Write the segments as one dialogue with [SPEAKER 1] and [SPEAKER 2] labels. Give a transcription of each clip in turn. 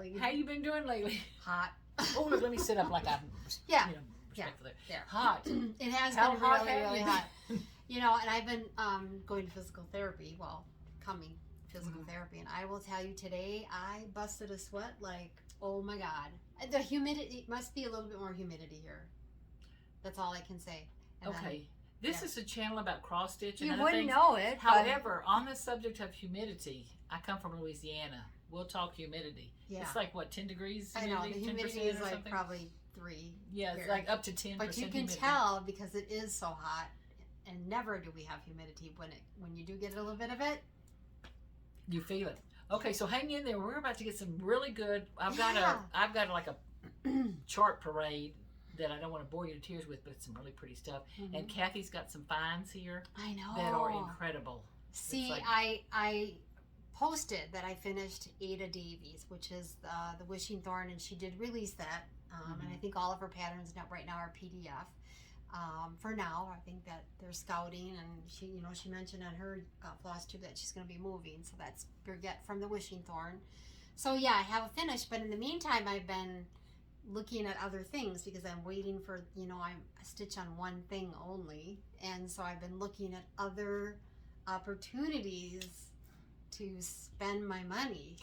[SPEAKER 1] darling.
[SPEAKER 2] How you been doing lately?
[SPEAKER 1] Hot.
[SPEAKER 2] Oh, look, let me sit up like I'm,
[SPEAKER 1] Yeah.
[SPEAKER 2] respectful there.
[SPEAKER 1] There.
[SPEAKER 2] Hot.
[SPEAKER 1] It has
[SPEAKER 2] How
[SPEAKER 1] been
[SPEAKER 2] hot
[SPEAKER 1] really,
[SPEAKER 2] have
[SPEAKER 1] really
[SPEAKER 2] you
[SPEAKER 1] hot.
[SPEAKER 2] been?
[SPEAKER 1] You know, and I've been going to physical therapy. Well, coming physical therapy, and I will tell you today, I busted a sweat like, oh my God. The humidity, it must be a little bit more humidity here. That's all I can say. And
[SPEAKER 2] Okay. This is a channel about cross stitch and
[SPEAKER 1] you
[SPEAKER 2] other
[SPEAKER 1] wouldn't
[SPEAKER 2] things.
[SPEAKER 1] know it.
[SPEAKER 2] However, on the subject of humidity, I come from Louisiana. We'll talk humidity.
[SPEAKER 1] Yeah.
[SPEAKER 2] It's like what, 10 degrees?
[SPEAKER 1] I know the humidity
[SPEAKER 2] 10%
[SPEAKER 1] is
[SPEAKER 2] or
[SPEAKER 1] like
[SPEAKER 2] something?
[SPEAKER 1] probably 3.
[SPEAKER 2] Yeah, it's
[SPEAKER 1] here.
[SPEAKER 2] like up to 10%.
[SPEAKER 1] But you can
[SPEAKER 2] humidity.
[SPEAKER 1] tell because it is so hot, and never do we have humidity. When you do get a little bit of it,
[SPEAKER 2] You feel it. Okay, so hang in there. We're about to get some really good. I've got like a chart parade that I don't want to bore you to tears with, but it's some really pretty stuff. And Kathy's got some finds here
[SPEAKER 1] I know
[SPEAKER 2] that are incredible.
[SPEAKER 1] See,
[SPEAKER 2] like,
[SPEAKER 1] I posted that I finished Ada Davies, which is the Wishing Thorn, and she did release that. And I think all of her patterns right now are PDF. For now, I think that they're scouting, and she mentioned on her Flosstube that she's going to be moving, so that's Brigitte from the Wishing Thorn. So yeah, I have a finish, but in the meantime, I've been looking at other things because I'm waiting for, I stitch on one thing only, and so I've been looking at other opportunities to spend my money.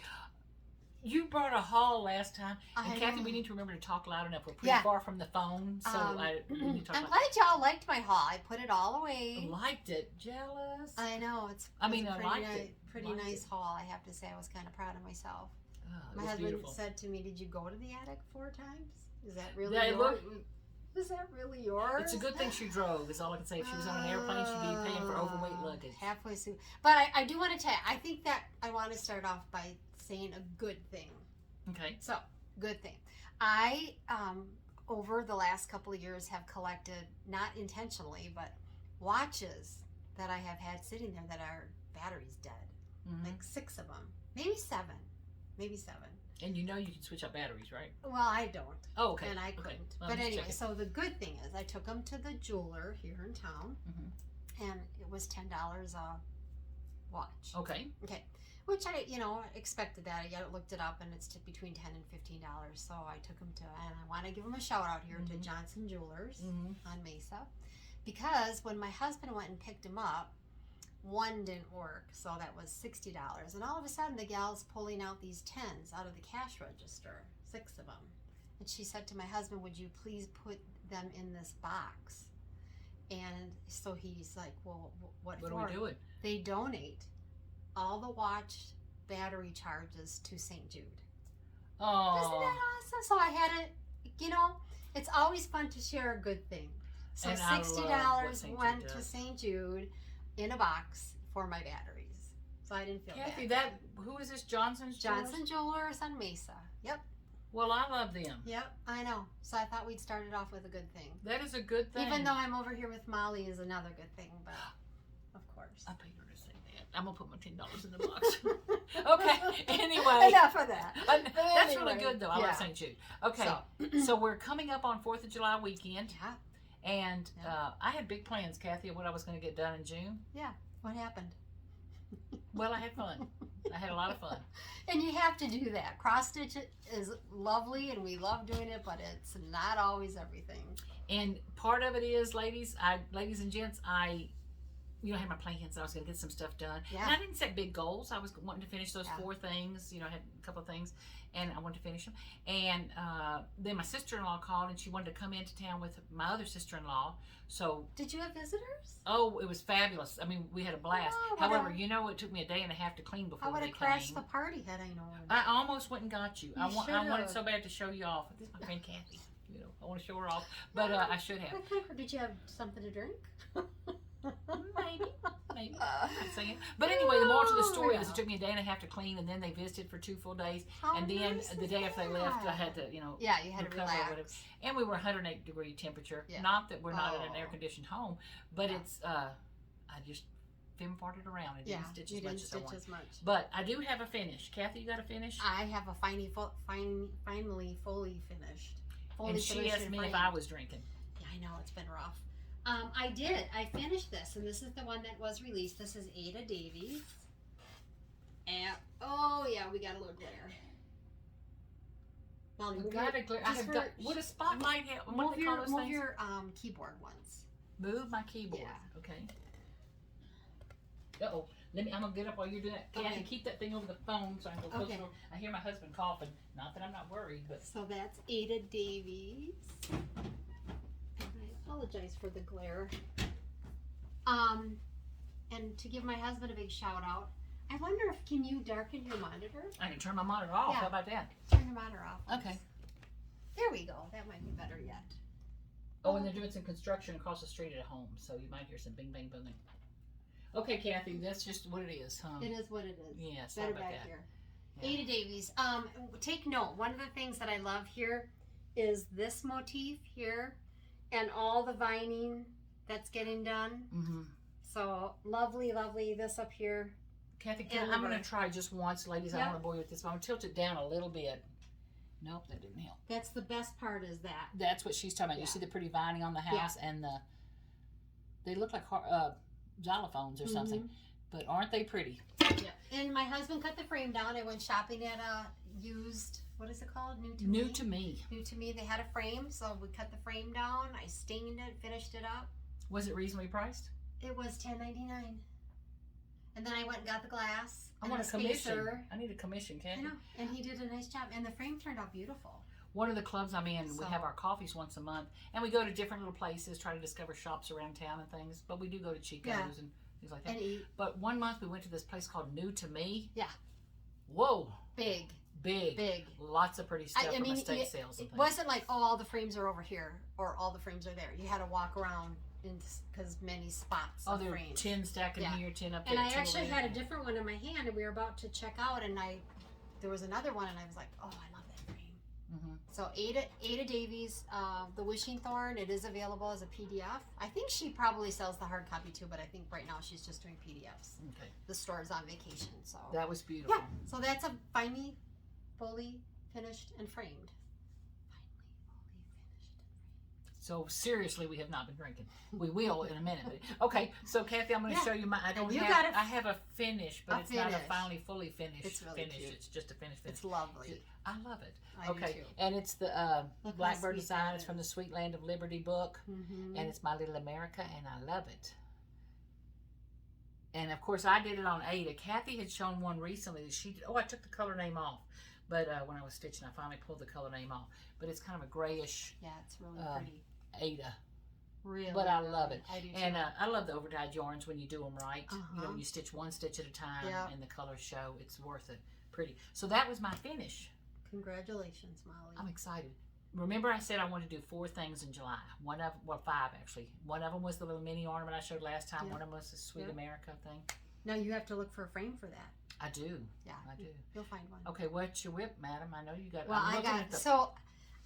[SPEAKER 2] You brought a haul last time, and Kathy,
[SPEAKER 1] know.
[SPEAKER 2] we need to remember to talk loud enough. We're pretty far from the phone, so we need to talk
[SPEAKER 1] I'm
[SPEAKER 2] loud.
[SPEAKER 1] glad y'all liked my haul. I put it all away.
[SPEAKER 2] Liked it. Jealous.
[SPEAKER 1] I know it's.
[SPEAKER 2] I mean,
[SPEAKER 1] a
[SPEAKER 2] I
[SPEAKER 1] pretty
[SPEAKER 2] liked it.
[SPEAKER 1] Pretty
[SPEAKER 2] Liked
[SPEAKER 1] nice
[SPEAKER 2] it.
[SPEAKER 1] haul. I have to say, I was kind of proud of myself.
[SPEAKER 2] Oh, it
[SPEAKER 1] My
[SPEAKER 2] was
[SPEAKER 1] husband
[SPEAKER 2] beautiful.
[SPEAKER 1] said to me, "Did you go to the attic 4 times? Is that really
[SPEAKER 2] Yeah,
[SPEAKER 1] yours? Is that really yours?"
[SPEAKER 2] It's a good thing she drove, is all I can say. If she was on an airplane, she'd be paying for overweight luggage.
[SPEAKER 1] Halfway through. But I do want to tell you, I think that I want to start off by saying a good thing.
[SPEAKER 2] Okay.
[SPEAKER 1] So, good thing. I, over the last couple of years, have collected, not intentionally, but watches that I have had sitting there that are batteries dead. Like 6 of them. Maybe 7. Maybe 7.
[SPEAKER 2] And you can switch out batteries, right?
[SPEAKER 1] Well, I don't.
[SPEAKER 2] Oh, okay.
[SPEAKER 1] And I
[SPEAKER 2] Okay.
[SPEAKER 1] couldn't.
[SPEAKER 2] Well,
[SPEAKER 1] But
[SPEAKER 2] just
[SPEAKER 1] anyway,
[SPEAKER 2] checking.
[SPEAKER 1] so the good thing is I took them to the jeweler here in town, and it was $10 a watch.
[SPEAKER 2] Okay.
[SPEAKER 1] Okay. Which I, expected that. I looked it up, and it's between $10 and $15. So I took them to, and I want to give them a shout out here to Johnson Jewelers on Mesa, because when my husband went and picked them up, one didn't work, so that was $60. And all of a sudden, the gal's pulling out these 10s out of the cash register, 6 of them. And she said to my husband, "Would you please put them in this box?" And so he's like, "Well, what for?"
[SPEAKER 2] What are we doing?
[SPEAKER 1] They donate all the watch battery charges to St. Jude.
[SPEAKER 2] Oh.
[SPEAKER 1] Isn't that awesome? So I had it, it's always fun to share a good thing. So
[SPEAKER 2] And I love what
[SPEAKER 1] $60
[SPEAKER 2] St. Jude
[SPEAKER 1] went to
[SPEAKER 2] does.
[SPEAKER 1] St. Jude in a box for my batteries. So I didn't feel
[SPEAKER 2] Kathy,
[SPEAKER 1] bad.
[SPEAKER 2] who is this? Johnson's Jewelers?
[SPEAKER 1] Johnson Jewelers on Mesa. Yep.
[SPEAKER 2] Well, I love them.
[SPEAKER 1] Yep, I know. So I thought we'd start it off with a good thing.
[SPEAKER 2] That is a good thing.
[SPEAKER 1] Even though I'm over here with Molly is another good thing, but of course.
[SPEAKER 2] I paid her to say that. I'm going to put my $10 in the box. Okay, anyway.
[SPEAKER 1] Enough of that.
[SPEAKER 2] That's
[SPEAKER 1] Anyway,
[SPEAKER 2] really good, though. I love St. Jude. Okay, so we're coming up on 4th of July weekend.
[SPEAKER 1] Yeah.
[SPEAKER 2] And I had big plans, Kathy, of what I was going to get done in June.
[SPEAKER 1] Yeah. What happened?
[SPEAKER 2] Well, I had fun. I had a lot of fun.
[SPEAKER 1] And you have to do that. Cross stitch is lovely, and we love doing it, but it's not always everything.
[SPEAKER 2] And part of it is, ladies and gents, I had my plans. I was going to get some stuff done.
[SPEAKER 1] Yeah.
[SPEAKER 2] And I didn't set big goals. I was wanting to finish those 4 things. I had a couple of things, and I wanted to finish them. And then my sister-in-law called, and she wanted to come into town with my other sister-in-law. So,
[SPEAKER 1] did you have visitors?
[SPEAKER 2] oh, it was fabulous. I mean, we had a blast.
[SPEAKER 1] Oh,
[SPEAKER 2] However, it took me a day and a half to clean before
[SPEAKER 1] I would
[SPEAKER 2] they
[SPEAKER 1] have crashed
[SPEAKER 2] came.
[SPEAKER 1] the party had I known.
[SPEAKER 2] I almost went and got you. I
[SPEAKER 1] should've.
[SPEAKER 2] wanted so bad to show you off. This is my friend Kathy. I want to show her off, but I should have.
[SPEAKER 1] Did you have something to drink?
[SPEAKER 2] Maybe. I'm saying. But anyway, the moral to the story is it took me a day and a half to clean, and then they visited for 2 full days. And then
[SPEAKER 1] nice
[SPEAKER 2] the
[SPEAKER 1] is
[SPEAKER 2] day after they left, I
[SPEAKER 1] that?
[SPEAKER 2] had to,
[SPEAKER 1] Yeah, you had to
[SPEAKER 2] recover or whatever.
[SPEAKER 1] relax.
[SPEAKER 2] And we were 108-degree temperature.
[SPEAKER 1] Yeah.
[SPEAKER 2] Not that we're not in an
[SPEAKER 1] Oh.
[SPEAKER 2] air-conditioned home, but
[SPEAKER 1] Yeah.
[SPEAKER 2] it's, I just farted around and didn't
[SPEAKER 1] Yeah,
[SPEAKER 2] stitch
[SPEAKER 1] you
[SPEAKER 2] as much
[SPEAKER 1] didn't
[SPEAKER 2] as I
[SPEAKER 1] stitch
[SPEAKER 2] wanted.
[SPEAKER 1] as much.
[SPEAKER 2] But I do have a finish. Kathy, you got a finish?
[SPEAKER 1] I have a finally fully finished. Fully
[SPEAKER 2] And she
[SPEAKER 1] finished
[SPEAKER 2] asked
[SPEAKER 1] and
[SPEAKER 2] me if
[SPEAKER 1] framed.
[SPEAKER 2] I was drinking.
[SPEAKER 1] Yeah, I know, it's been rough. I did. I finished this, and this is the one that was released. This is Ada Davies. And, oh, yeah, we got a little glare. Well,
[SPEAKER 2] We got a glare. I have done, what a spotlight. What do they call those
[SPEAKER 1] move
[SPEAKER 2] things?
[SPEAKER 1] your keyboard once.
[SPEAKER 2] Move my keyboard.
[SPEAKER 1] Yeah.
[SPEAKER 2] Okay. Uh-oh. I'm gonna get up while you're doing that. Kathy,
[SPEAKER 1] Okay.
[SPEAKER 2] keep that thing over the phone so I can go closer.
[SPEAKER 1] Okay.
[SPEAKER 2] I hear my husband coughing. Not that I'm not worried, but
[SPEAKER 1] So that's Ada Davies. And I apologize for the glare. And to give my husband a big shout out, I wonder if can you darken your monitor?
[SPEAKER 2] I can turn my monitor off.
[SPEAKER 1] Yeah.
[SPEAKER 2] How about that?
[SPEAKER 1] Turn your monitor off.
[SPEAKER 2] Okay.
[SPEAKER 1] There we go. That might be better yet.
[SPEAKER 2] Oh, and they're doing some construction across the street at home, so you might hear some bing, bang, booming. Okay, Kathy, that's just what it is, huh?
[SPEAKER 1] It is what it is.
[SPEAKER 2] Yeah, sorry
[SPEAKER 1] Better
[SPEAKER 2] about
[SPEAKER 1] back
[SPEAKER 2] that.
[SPEAKER 1] here.
[SPEAKER 2] Yeah.
[SPEAKER 1] Ada Davies. Take note. One of the things that I love here is this motif here, and all the vining that's getting done.
[SPEAKER 2] Mm-hmm.
[SPEAKER 1] So lovely, lovely. This up here.
[SPEAKER 2] Kathy,
[SPEAKER 1] And
[SPEAKER 2] I'm going to
[SPEAKER 1] the-
[SPEAKER 2] try just once, ladies. I
[SPEAKER 1] Yep.
[SPEAKER 2] don't want to bore you with this, but I'm going to tilt it down a little bit. Nope, that didn't help.
[SPEAKER 1] That's the best part is that.
[SPEAKER 2] That's what she's talking about.
[SPEAKER 1] Yeah.
[SPEAKER 2] You see the pretty vining on the house, and they look like xylophones or something, but aren't they pretty?
[SPEAKER 1] Yeah. And my husband cut the frame down. I went shopping at a used, what is it called? New to
[SPEAKER 2] New
[SPEAKER 1] Me.
[SPEAKER 2] to me.
[SPEAKER 1] New to Me. They had a frame, so we cut the frame down. I stained it, finished it up.
[SPEAKER 2] Was it reasonably priced?
[SPEAKER 1] It was $10.99. And then I went and got the glass.
[SPEAKER 2] I
[SPEAKER 1] and
[SPEAKER 2] want a
[SPEAKER 1] the
[SPEAKER 2] commission.
[SPEAKER 1] spacer.
[SPEAKER 2] I need a commission,
[SPEAKER 1] I
[SPEAKER 2] Kathy.
[SPEAKER 1] know. And he did a nice job. And the frame turned out beautiful.
[SPEAKER 2] One of the clubs I'm in, we
[SPEAKER 1] So-
[SPEAKER 2] have our coffees once a month, and we go to different little places, try to discover shops around town and things. But we do go to Chico's
[SPEAKER 1] Yeah.
[SPEAKER 2] and things like that.
[SPEAKER 1] And eat.
[SPEAKER 2] But one month we went to this place called New to Me.
[SPEAKER 1] Yeah.
[SPEAKER 2] Whoa,
[SPEAKER 1] Big.
[SPEAKER 2] big,
[SPEAKER 1] Big.
[SPEAKER 2] lots of pretty stuff from estate sales and
[SPEAKER 1] It
[SPEAKER 2] things.
[SPEAKER 1] wasn't like, oh, all the frames are over here or all the frames are there. You had to walk around because many spots
[SPEAKER 2] Oh,
[SPEAKER 1] of
[SPEAKER 2] there were
[SPEAKER 1] frames.
[SPEAKER 2] 10 stacking
[SPEAKER 1] Yeah.
[SPEAKER 2] here, 10 up there.
[SPEAKER 1] And I
[SPEAKER 2] 10 over
[SPEAKER 1] actually
[SPEAKER 2] there.
[SPEAKER 1] had a different one in my hand, and we were about to check out, and there was another one, and I was like, oh, I love that frame.
[SPEAKER 2] Mhm.
[SPEAKER 1] So Ada Davies, The Wishing Thorn, it is available as a PDF. I think she probably sells the hard copy too, but I think right now she's just doing PDFs.
[SPEAKER 2] Okay,
[SPEAKER 1] The store's on vacation, so
[SPEAKER 2] that was beautiful.
[SPEAKER 1] yeah. So that's a finally, fully finished and framed.
[SPEAKER 2] So seriously, we have not been drinking. We will in a minute. But, okay, so Kathy, I'm going to
[SPEAKER 1] Yeah.
[SPEAKER 2] show you my. I don't
[SPEAKER 1] you
[SPEAKER 2] have.
[SPEAKER 1] got it.
[SPEAKER 2] I have a finish, but
[SPEAKER 1] A
[SPEAKER 2] it's not a
[SPEAKER 1] finish.
[SPEAKER 2] finally fully finished.
[SPEAKER 1] It's really
[SPEAKER 2] finish.
[SPEAKER 1] cute.
[SPEAKER 2] It's just a finished finish.
[SPEAKER 1] It's lovely.
[SPEAKER 2] I love it.
[SPEAKER 1] I do
[SPEAKER 2] Okay,
[SPEAKER 1] too.
[SPEAKER 2] and it's the
[SPEAKER 1] Look how
[SPEAKER 2] Blackbird
[SPEAKER 1] sweet
[SPEAKER 2] design.
[SPEAKER 1] that
[SPEAKER 2] It's from the
[SPEAKER 1] is.
[SPEAKER 2] Sweet Land of Liberty book,
[SPEAKER 1] Mm-hmm.
[SPEAKER 2] and it's My Little America, and I love it. And of course, I did it on Ada. Kathy had shown one recently that she did. Oh, I took the color name off, but when I was stitching, I finally pulled the color name off. But it's kind of a grayish
[SPEAKER 1] Yeah, it's really pretty.
[SPEAKER 2] Ada.
[SPEAKER 1] Really,
[SPEAKER 2] But I love it.
[SPEAKER 1] I do too.
[SPEAKER 2] And I love the overdyed yarns when you do them right. You know,
[SPEAKER 1] Uh-huh.
[SPEAKER 2] you stitch one stitch at a time,
[SPEAKER 1] Yeah.
[SPEAKER 2] and the colors show. It's worth it. Pretty. So that was my finish.
[SPEAKER 1] Congratulations, Molly.
[SPEAKER 2] I'm excited. Remember I said I wanted to do 4 things in July. 5 actually. One of them was the little mini ornament I showed last time.
[SPEAKER 1] Yeah.
[SPEAKER 2] One of them was the Sweet
[SPEAKER 1] Yeah.
[SPEAKER 2] America thing.
[SPEAKER 1] Now you have to look for a frame for that.
[SPEAKER 2] I do.
[SPEAKER 1] Yeah,
[SPEAKER 2] I do.
[SPEAKER 1] You'll find one.
[SPEAKER 2] Okay, what's your whip, madam? I know you got.
[SPEAKER 1] Well,
[SPEAKER 2] I'm
[SPEAKER 1] I
[SPEAKER 2] looking
[SPEAKER 1] got
[SPEAKER 2] at the,
[SPEAKER 1] so.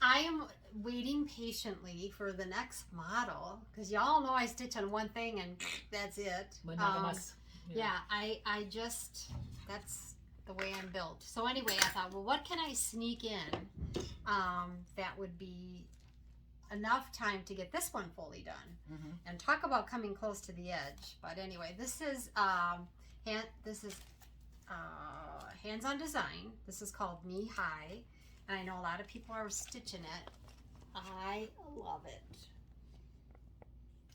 [SPEAKER 1] I am waiting patiently for the next model because y'all know I stitch on one thing and that's it.
[SPEAKER 2] monogamous.
[SPEAKER 1] Yeah, I just that's the way I'm built. So anyway, I thought, well, what can I sneak in that would be enough time to get this one fully done?
[SPEAKER 2] Mm-hmm.
[SPEAKER 1] And talk about coming close to the edge. But anyway, this is hands-on design. This is called Knee High, and I know a lot of people are stitching it. I love it.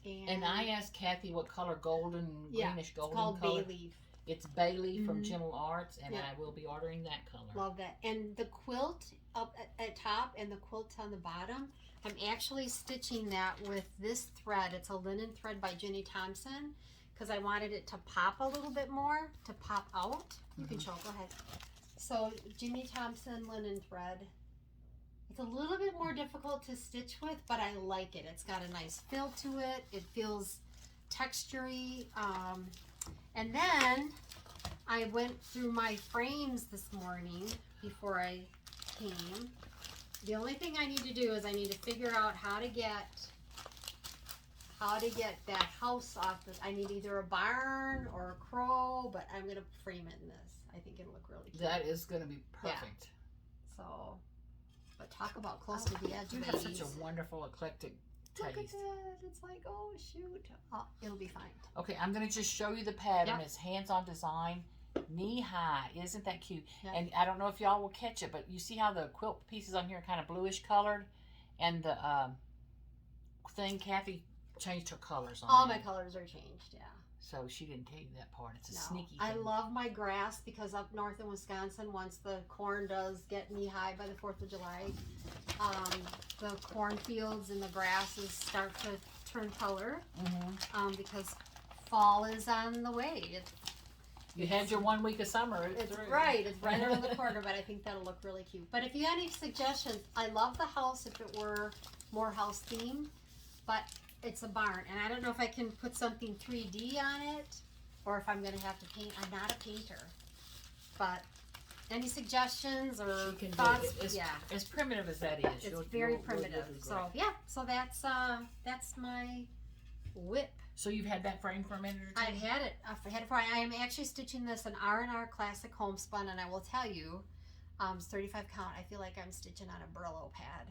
[SPEAKER 2] And I asked Kathy what color, golden, greenish golden
[SPEAKER 1] it's called
[SPEAKER 2] color.
[SPEAKER 1] Bay Leaf.
[SPEAKER 2] It's Bailey from
[SPEAKER 1] Mhm.
[SPEAKER 2] Gentle Arts, and
[SPEAKER 1] Yeah.
[SPEAKER 2] I will be ordering that color.
[SPEAKER 1] Love that. And the quilt up at top and the quilt on the bottom, I'm actually stitching that with this thread. It's a linen thread by Jenny Thompson because I wanted it to pop a little bit more, to pop out. You can show, go ahead. So Jenny Thompson linen thread. It's a little bit more difficult to stitch with, but I like it. It's got a nice feel to it. It feels textury. And then I went through my frames this morning before I came. The only thing I need to do is I need to figure out how to get that house off. I need either a barn or a crow, but I'm gonna frame it in this. I think it'll look really cute.
[SPEAKER 2] That is going to be perfect.
[SPEAKER 1] So, but talk about close to the edge.
[SPEAKER 2] You have such a wonderful eclectic
[SPEAKER 1] Look at
[SPEAKER 2] taste.
[SPEAKER 1] that. It's like, oh shoot. Oh, it'll be fine.
[SPEAKER 2] Okay, I'm going to just show you the pattern.
[SPEAKER 1] Yep.
[SPEAKER 2] It's hands-on design, knee high. Isn't that cute?
[SPEAKER 1] Yeah.
[SPEAKER 2] And I don't know if y'all will catch it, but you see how the quilt pieces on here are kind of bluish colored, and the thing, Kathy changed her colors on
[SPEAKER 1] All
[SPEAKER 2] that.
[SPEAKER 1] my colors are changed, yeah.
[SPEAKER 2] So she didn't tell you that part. It's a
[SPEAKER 1] No.
[SPEAKER 2] sneaky thing.
[SPEAKER 1] I love my grass because up north in Wisconsin, once the corn does get knee high by the 4th of July, the cornfields and the grasses start to turn color because fall is on the way.
[SPEAKER 2] You had your 1 week of summer.
[SPEAKER 1] It's right. It's right around the corner, but I think that'll look really cute. But if you have any suggestions, I love the house if it were more house themed, but it's a barn, and I don't know if I can put something 3D on it, or if I'm going to have to paint. I'm not a painter, but any suggestions or
[SPEAKER 2] She can
[SPEAKER 1] thoughts?
[SPEAKER 2] do it.
[SPEAKER 1] Yeah,
[SPEAKER 2] As primitive as that is,
[SPEAKER 1] it's very primitive. So yeah, so that's my whip.
[SPEAKER 2] So you've had that frame for a minute or two?
[SPEAKER 1] I had it for. I am actually stitching this an R&R classic homespun, and I will tell you, it's 35 count. I feel like I'm stitching on a Brillo pad.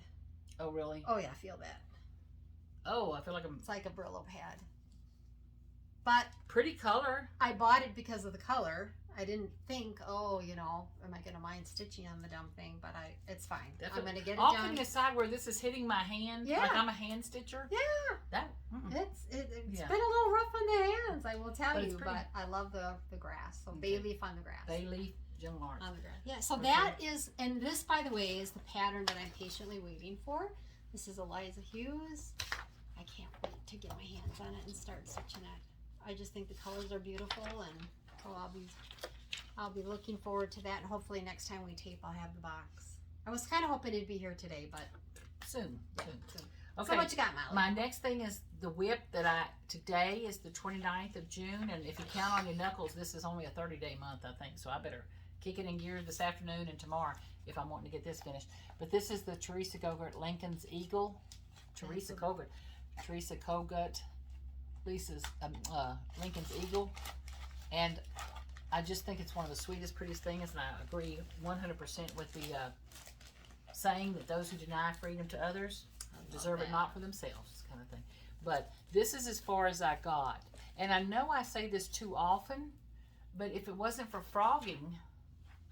[SPEAKER 2] Oh really?
[SPEAKER 1] Oh yeah, I feel that.
[SPEAKER 2] Oh, I feel like
[SPEAKER 1] It's like a Brillo pad. But
[SPEAKER 2] pretty color.
[SPEAKER 1] I bought it because of the color. I didn't think, oh, you know, am I going to mind stitching on the dumb thing? But it's fine. I'm going to get it
[SPEAKER 2] All
[SPEAKER 1] done.
[SPEAKER 2] kidding aside, where this is hitting my hand,
[SPEAKER 1] Yeah.
[SPEAKER 2] like I'm a hand stitcher.
[SPEAKER 1] Yeah. It's
[SPEAKER 2] Yeah.
[SPEAKER 1] been a little rough on the hands, I will tell
[SPEAKER 2] But it's
[SPEAKER 1] you.
[SPEAKER 2] pretty.
[SPEAKER 1] But I love the grass. So
[SPEAKER 2] Okay.
[SPEAKER 1] bay leaf on the grass.
[SPEAKER 2] Bay leaf, Jim Lawrence.
[SPEAKER 1] On the grass. Yeah, so
[SPEAKER 2] Okay.
[SPEAKER 1] that is, and this, by the way, is the pattern that I'm patiently waiting for. This is Eliza Hughes. I can't wait to get my hands on it and start stitching it. I just think the colors are beautiful, and so I'll be looking forward to that, and hopefully next time we tape I'll have the box. I was kind of hoping it'd be here today, but
[SPEAKER 2] Soon.
[SPEAKER 1] soon.
[SPEAKER 2] Okay.
[SPEAKER 1] So what you got, Molly?
[SPEAKER 2] My next thing is the whip that today is the 29th of June, and if you count on your knuckles, this is only a 30-day month, I think, so I better kick it in gear this afternoon and tomorrow if I'm wanting to get this finished. But this is the Teresa Kogut Lincoln's Eagle. Teresa Kogut, Lisa's Lincol's Eagle, and I just think it's one of the sweetest, prettiest things, and I agree 100% with the saying that those who deny freedom to others deserve it not for themselves, kind of thing. But this is as far as I got, and I know I say this too often, but if it wasn't for frogging,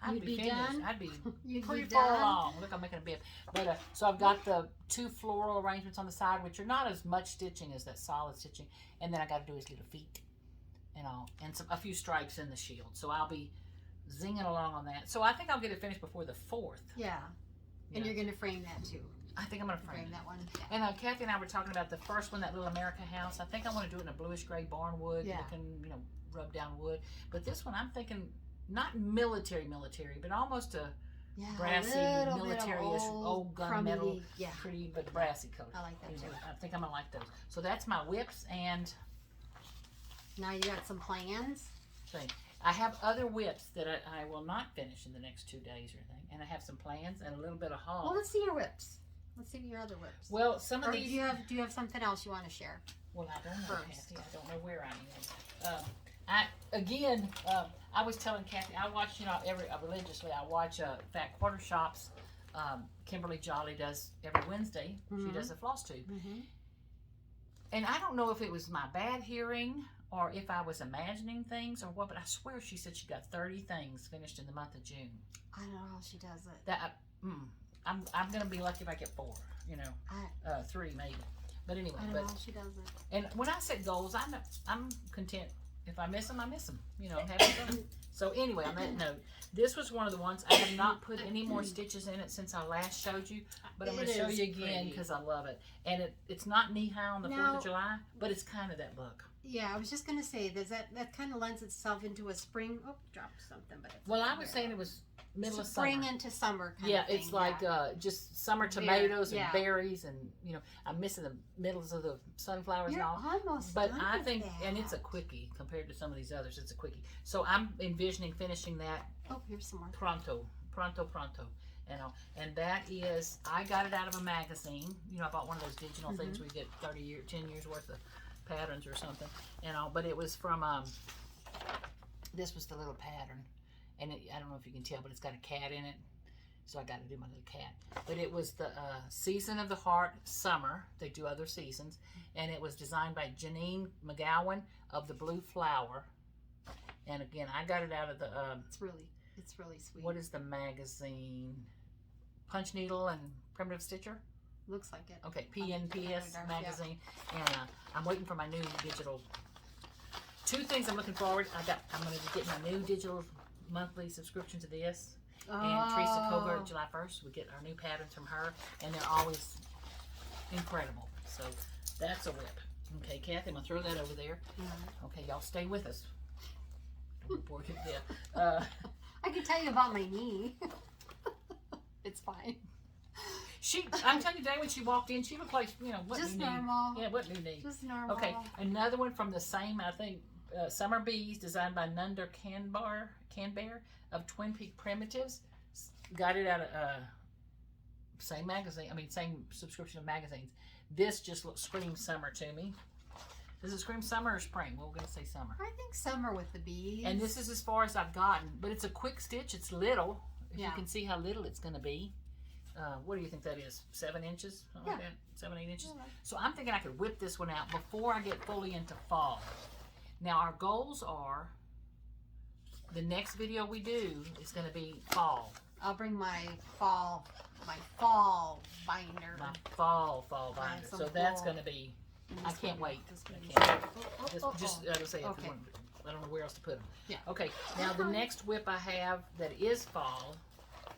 [SPEAKER 2] I'd
[SPEAKER 1] You'd
[SPEAKER 2] be
[SPEAKER 1] be
[SPEAKER 2] finished.
[SPEAKER 1] done?
[SPEAKER 2] I'd be
[SPEAKER 1] You'd
[SPEAKER 2] pretty
[SPEAKER 1] be
[SPEAKER 2] far
[SPEAKER 1] done?
[SPEAKER 2] along. Look, I'm making a bib. But so I've got the 2 floral arrangements on the side, which are not as much stitching as that solid stitching, and then I got to do his little feet and all, and a few stripes in the shield. So I'll be zinging along on that. So I think I'll get it finished before the 4th.
[SPEAKER 1] Yeah. And you're going to frame that too.
[SPEAKER 2] I think I'm going to frame
[SPEAKER 1] Frame
[SPEAKER 2] it.
[SPEAKER 1] that one.
[SPEAKER 2] And Kathy and I were talking about the first one, that little America house. I think I want to do it in a bluish gray barn wood,
[SPEAKER 1] Yeah.
[SPEAKER 2] looking, rub down wood. But this one, I'm thinking not military, but almost a
[SPEAKER 1] Yeah,
[SPEAKER 2] brassy,
[SPEAKER 1] a little bit of
[SPEAKER 2] military-ish, old gunmetal,
[SPEAKER 1] crumbly. Yeah.
[SPEAKER 2] pretty but brassy color.
[SPEAKER 1] I like that too.
[SPEAKER 2] I think I'm gonna like those. So that's my whips and
[SPEAKER 1] Now you got some plans.
[SPEAKER 2] thing. I have other whips that I will not finish in the next 2 days or anything, and I have some plans and a little bit of haul.
[SPEAKER 1] Well, let's see your whips. Let's see your other whips.
[SPEAKER 2] Well, some of
[SPEAKER 1] Or
[SPEAKER 2] these.
[SPEAKER 1] do you have something else you want to share?
[SPEAKER 2] Well, I don't know,
[SPEAKER 1] First.
[SPEAKER 2] Kathy. I don't know where I am. I was telling Kathy, I watch, religiously, I watch Fat Quarter Shops. Kimberly Jolly does every Wednesday.
[SPEAKER 1] Mhm.
[SPEAKER 2] She does a Flosstube.
[SPEAKER 1] Mm-hmm.
[SPEAKER 2] And I don't know if it was my bad hearing or if I was imagining things or what, but I swear she said she got 30 things finished in the month of June.
[SPEAKER 1] I don't know how she does it.
[SPEAKER 2] I'm going to be lucky if I get 4, 3 maybe. But anyway,
[SPEAKER 1] I don't know how she does it.
[SPEAKER 2] and when I set goals, I'm content. If I miss them, I miss them. Having fun. So anyway, on that note, this was one of the ones I have not put any more stitches in it since I last showed you, but I'm going to
[SPEAKER 1] It
[SPEAKER 2] show
[SPEAKER 1] is
[SPEAKER 2] you again
[SPEAKER 1] pretty.
[SPEAKER 2] because I love it. And it's not knee high on the 4th
[SPEAKER 1] Now-
[SPEAKER 2] of July, but it's kind of that look.
[SPEAKER 1] Yeah, I was just gonna say that kind of lends itself into a spring. Oh, dropped something, but it's
[SPEAKER 2] Well, I
[SPEAKER 1] okay.
[SPEAKER 2] was saying it was middle of
[SPEAKER 1] spring
[SPEAKER 2] summer.
[SPEAKER 1] into summer. Kind
[SPEAKER 2] Yeah,
[SPEAKER 1] of thing.
[SPEAKER 2] it's like
[SPEAKER 1] yeah.
[SPEAKER 2] just summer
[SPEAKER 1] Very-
[SPEAKER 2] tomatoes and
[SPEAKER 1] yeah.
[SPEAKER 2] berries, and I'm missing the middles of the sunflowers
[SPEAKER 1] You're
[SPEAKER 2] and all.
[SPEAKER 1] almost
[SPEAKER 2] But
[SPEAKER 1] done
[SPEAKER 2] I
[SPEAKER 1] with
[SPEAKER 2] think,
[SPEAKER 1] that.
[SPEAKER 2] and it's a quickie compared to some of these others. It's a quickie. So I'm envisioning finishing that
[SPEAKER 1] Oh, here's some more.
[SPEAKER 2] pronto, and that is, I got it out of a magazine. I bought one of those digital things where you get 10 years worth of patterns or something, but it was from this was the little pattern, and I don't know if you can tell, but it's got a cat in it, so I got to do my little cat. But it was the Season of the Heart Summer. They do other seasons, and it was designed by Jeannine McGowan of the Blue Flower, And again, I got it out of the,
[SPEAKER 1] It's really sweet.
[SPEAKER 2] what is the magazine? Punch Needle and Primitive Stitcher?
[SPEAKER 1] Looks like it.
[SPEAKER 2] Okay, PNPS magazine. And I'm waiting for my new digital. 2 things I'm looking forward. I'm going to get my new digital monthly subscription to this. And Teresa Kogut, July 1st. We get our new patterns from her. And they're always incredible. So that's a whip. Okay, Kathy, I'm going to throw that over there. Okay, y'all stay with us. Don't bore you to death.
[SPEAKER 1] I can tell you about my knee. It's fine.
[SPEAKER 2] I'm telling you, today when she walked in, she looked like, what
[SPEAKER 1] Just
[SPEAKER 2] new
[SPEAKER 1] normal.
[SPEAKER 2] knee? Yeah, what new knee?
[SPEAKER 1] Just normal.
[SPEAKER 2] Okay, another one from the same, I think, Summer Bees, designed by Nurdan Kanber of Twin Peak Primitives. Got it out of same magazine. Same subscription of magazines. This just screams summer to me. Does it scream summer or spring? Well, we're going to say summer.
[SPEAKER 1] I think summer with the bees.
[SPEAKER 2] And this is as far as I've gotten, but it's a quick stitch. It's little. If you can see how little it's going to be. What do you think that is? 7 inches? Something like that? 7, 8 inches?
[SPEAKER 1] Yeah.
[SPEAKER 2] So I'm thinking I could whip this one out before I get fully into fall. Now our goals are, the next video we do is going to be fall.
[SPEAKER 1] I'll bring my fall binder.
[SPEAKER 2] My fall binder. So that's going to be, I can't wait. Just say if you want, I don't know where else to put them.
[SPEAKER 1] Yeah.
[SPEAKER 2] Okay, now the next whip I have that is fall,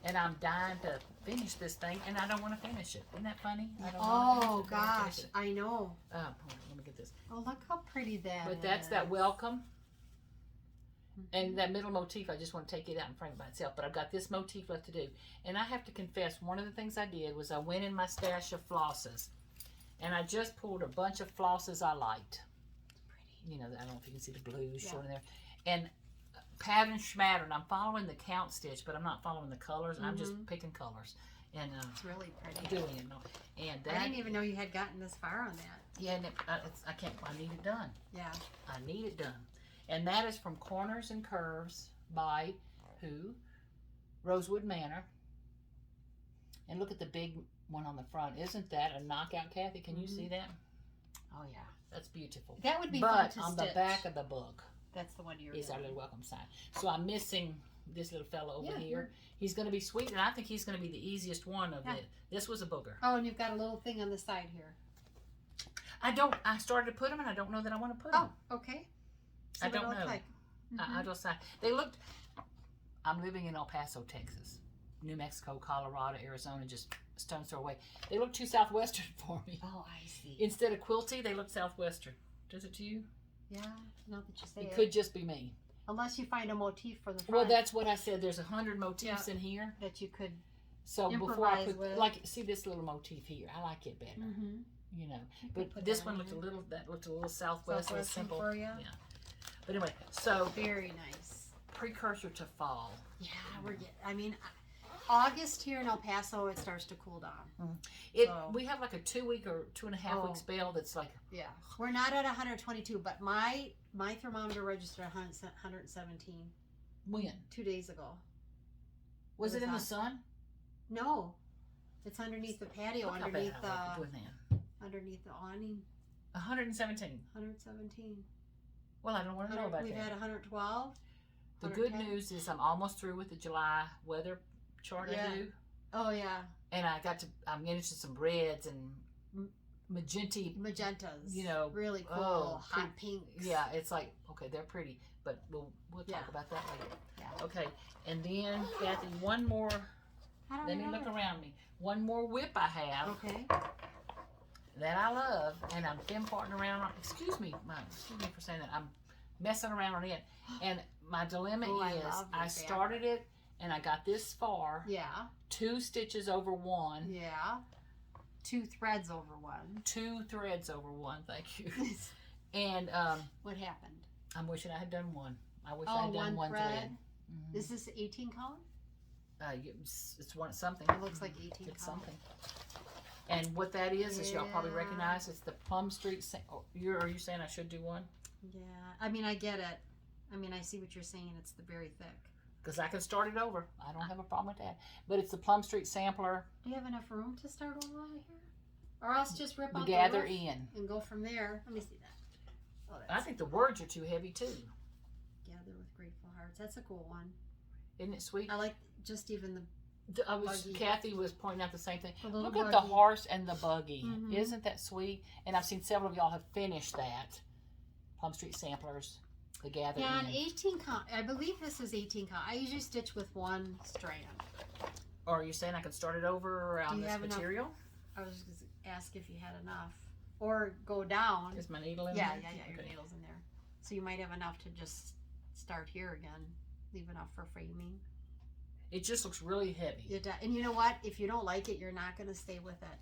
[SPEAKER 2] and I'm dying to finish this thing, and I don't want to finish it. Isn't that funny? I don't
[SPEAKER 1] Oh gosh, I know.
[SPEAKER 2] Hold on, let me get this.
[SPEAKER 1] Oh, look how pretty that is.
[SPEAKER 2] But that's that welcome. And that middle motif, I just want to take it out and frame it by itself. But I've got this motif left to do. And I have to confess, one of the things I did was I went in my stash of flosses. And I just pulled a bunch of flosses I liked. Pretty. I don't know if you can see the blues showing in there. And pattern schmattern. I'm following the count stitch, but I'm not following the colors. I'm just picking colors. And
[SPEAKER 1] it's really pretty.
[SPEAKER 2] Doing it. And that,
[SPEAKER 1] I didn't even know you had gotten this far on that.
[SPEAKER 2] Yeah, and I need it done.
[SPEAKER 1] Yeah.
[SPEAKER 2] I need it done. And that is from Corners and Curves by who? Rosewood Manor. And look at the big one on the front. Isn't that a knockout, Kathy? Can you see that?
[SPEAKER 1] Oh yeah.
[SPEAKER 2] That's beautiful.
[SPEAKER 1] That would be fun to
[SPEAKER 2] But on
[SPEAKER 1] stitch.
[SPEAKER 2] the back of the book
[SPEAKER 1] That's the one you're
[SPEAKER 2] is our little welcome sign. So I'm missing this little fellow over here. He's going to be sweet, and I think he's going to be the easiest one of it. This was a booger.
[SPEAKER 1] Oh, and you've got a little thing on the side here.
[SPEAKER 2] I started to put them, and I don't know that I want to put them.
[SPEAKER 1] Oh, okay. See
[SPEAKER 2] I
[SPEAKER 1] what it
[SPEAKER 2] don't
[SPEAKER 1] looks
[SPEAKER 2] know.
[SPEAKER 1] like.
[SPEAKER 2] I just they looked. I'm living in El Paso, Texas, New Mexico, Colorado, Arizona, just a stone's throw away. They look too southwestern for me.
[SPEAKER 1] Oh, I see.
[SPEAKER 2] Instead of quilty, they look southwestern. Does it to you?
[SPEAKER 1] Yeah, now that you say it.
[SPEAKER 2] It could just be me.
[SPEAKER 1] Unless you find a motif for the front.
[SPEAKER 2] Well, that's what I said. There's 100 motifs in here.
[SPEAKER 1] that you could.
[SPEAKER 2] So before I put,
[SPEAKER 1] with.
[SPEAKER 2] see this little motif here. I like it better.
[SPEAKER 1] You
[SPEAKER 2] But
[SPEAKER 1] put
[SPEAKER 2] this
[SPEAKER 1] that
[SPEAKER 2] one
[SPEAKER 1] on
[SPEAKER 2] looked
[SPEAKER 1] here.
[SPEAKER 2] that looked a little southwest, a little simple.
[SPEAKER 1] for you.
[SPEAKER 2] Yeah. But anyway, so
[SPEAKER 1] Very nice.
[SPEAKER 2] precursor to fall.
[SPEAKER 1] Yeah, we're getting. August here in El Paso, it starts to cool down.
[SPEAKER 2] We have like a 2 week or 2.5 week spell that's like.
[SPEAKER 1] Yeah, we're not at 122, but my thermometer registered 117.
[SPEAKER 2] When?
[SPEAKER 1] 2 days ago.
[SPEAKER 2] Was it in the
[SPEAKER 1] on.
[SPEAKER 2] sun?
[SPEAKER 1] No, it's underneath the patio,
[SPEAKER 2] Look how
[SPEAKER 1] underneath
[SPEAKER 2] bad I like doing that.
[SPEAKER 1] underneath the awning.
[SPEAKER 2] 117.
[SPEAKER 1] 117.
[SPEAKER 2] Well, I don't want to know about
[SPEAKER 1] We've
[SPEAKER 2] that.
[SPEAKER 1] had 112.
[SPEAKER 2] The good
[SPEAKER 1] 110.
[SPEAKER 2] news is I'm almost through with the July weather chart I do.
[SPEAKER 1] Oh yeah.
[SPEAKER 2] And I'm getting to some reds and
[SPEAKER 1] Magentas. Really cool.
[SPEAKER 2] oh,
[SPEAKER 1] hot pinks.
[SPEAKER 2] Yeah, it's like, okay, they're pretty, but we'll talk about that later.
[SPEAKER 1] Yeah.
[SPEAKER 2] Okay, and then Kathy, one more. Let me look around me. One more whip I have
[SPEAKER 1] Okay.
[SPEAKER 2] that I love, and I'm farting around on. Excuse me for saying that. I'm messing around on it, and my dilemma is I started it and I got this far.
[SPEAKER 1] Yeah.
[SPEAKER 2] 2 stitches over 1.
[SPEAKER 1] Yeah. 2 threads over 1.
[SPEAKER 2] 2 threads over 1. Thank you. And
[SPEAKER 1] what happened?
[SPEAKER 2] I'm wishing I had done 1. I wish I had done one thread.
[SPEAKER 1] Is this 18 count?
[SPEAKER 2] It's one something.
[SPEAKER 1] It looks like 18
[SPEAKER 2] It's
[SPEAKER 1] count.
[SPEAKER 2] something. And what that is y'all probably recognize. It's the Plum Street. Are you saying I should do 1?
[SPEAKER 1] Yeah. I get it. I see what you're saying. It's the very thick.
[SPEAKER 2] Because I can start it over. I don't have a problem with that. But it's the Plum Street sampler.
[SPEAKER 1] Do you have enough room to start over here? Or else just rip out the
[SPEAKER 2] gather
[SPEAKER 1] roof
[SPEAKER 2] in
[SPEAKER 1] and go from there. Let me see that. Oh,
[SPEAKER 2] I think the words are too heavy too.
[SPEAKER 1] Gather together with grateful hearts. That's a cool one.
[SPEAKER 2] Isn't it sweet?
[SPEAKER 1] I like just even the buggy.
[SPEAKER 2] Kathy was pointing out the same thing.
[SPEAKER 1] The little
[SPEAKER 2] Look at
[SPEAKER 1] buggy.
[SPEAKER 2] the horse and the buggy.
[SPEAKER 1] Mhm.
[SPEAKER 2] Isn't that sweet? And I've seen several of y'all have finished that. Plum Street Samplers, the gather.
[SPEAKER 1] Yeah,
[SPEAKER 2] in.
[SPEAKER 1] an 18 count. I believe this is 18 count. I usually stitch with one strand.
[SPEAKER 2] Or are you saying I can start it over on
[SPEAKER 1] Do you
[SPEAKER 2] this
[SPEAKER 1] have enough?
[SPEAKER 2] material?
[SPEAKER 1] I was just going to ask if you had enough. Or go down.
[SPEAKER 2] Is my needle in
[SPEAKER 1] Yeah,
[SPEAKER 2] there?
[SPEAKER 1] yeah, your
[SPEAKER 2] Okay.
[SPEAKER 1] needle's in there. So you might have enough to just start here again. Leave enough for framing.
[SPEAKER 2] It just looks really heavy.
[SPEAKER 1] And you know what? If you don't like it, you're not going to stay with it.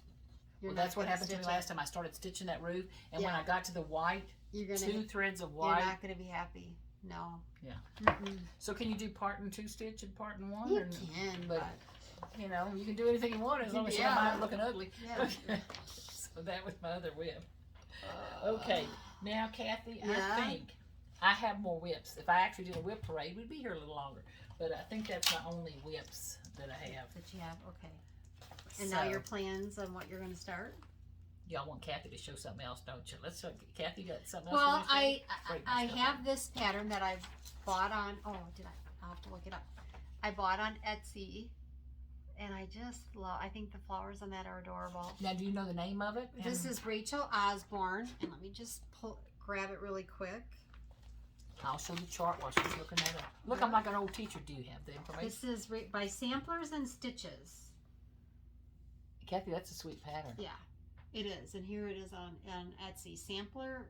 [SPEAKER 2] Well, that's what happened to me last time. I started stitching that roof, and when
[SPEAKER 1] Yeah.
[SPEAKER 2] I got to the white,
[SPEAKER 1] you're gonna,
[SPEAKER 2] 2 threads of
[SPEAKER 1] You're
[SPEAKER 2] white.
[SPEAKER 1] not going to be happy. No.
[SPEAKER 2] Yeah.
[SPEAKER 1] Mm-mm.
[SPEAKER 2] So can you do part and 2 stitch and part and 1?
[SPEAKER 1] You
[SPEAKER 2] and,
[SPEAKER 1] can,
[SPEAKER 2] but
[SPEAKER 1] but
[SPEAKER 2] you know, you can do anything you want as long as you
[SPEAKER 1] Yeah.
[SPEAKER 2] don't mind it looking ugly.
[SPEAKER 1] yeah.
[SPEAKER 2] So that was my other whip. Okay, now Kathy,
[SPEAKER 1] Yeah.
[SPEAKER 2] I think I have more whips. If I actually did a whip parade, we'd be here a little longer. But I think that's my only whips that I have.
[SPEAKER 1] That you have, okay. And now your plans on what you're going to start?
[SPEAKER 2] Y'all want Kathy to show something else, don't you? Let's show Kathy got something else.
[SPEAKER 1] Well,
[SPEAKER 2] you wanna show?
[SPEAKER 1] I
[SPEAKER 2] Wait,
[SPEAKER 1] have this pattern that I've bought on, I'll have to look it up. I bought on Etsy, and I just love, I think the flowers on that are adorable.
[SPEAKER 2] Now, do you know the name of it?
[SPEAKER 1] This is Rachel Osborne, and let me just grab it really quick.
[SPEAKER 2] I'll show the chart while she's looking at it. Look, I'm like an old teacher. Do you have the information?
[SPEAKER 1] This is by Samplers and Stitches.
[SPEAKER 2] Kathy, that's a sweet pattern.
[SPEAKER 1] Yeah, it is, and here it is on Etsy. Sampler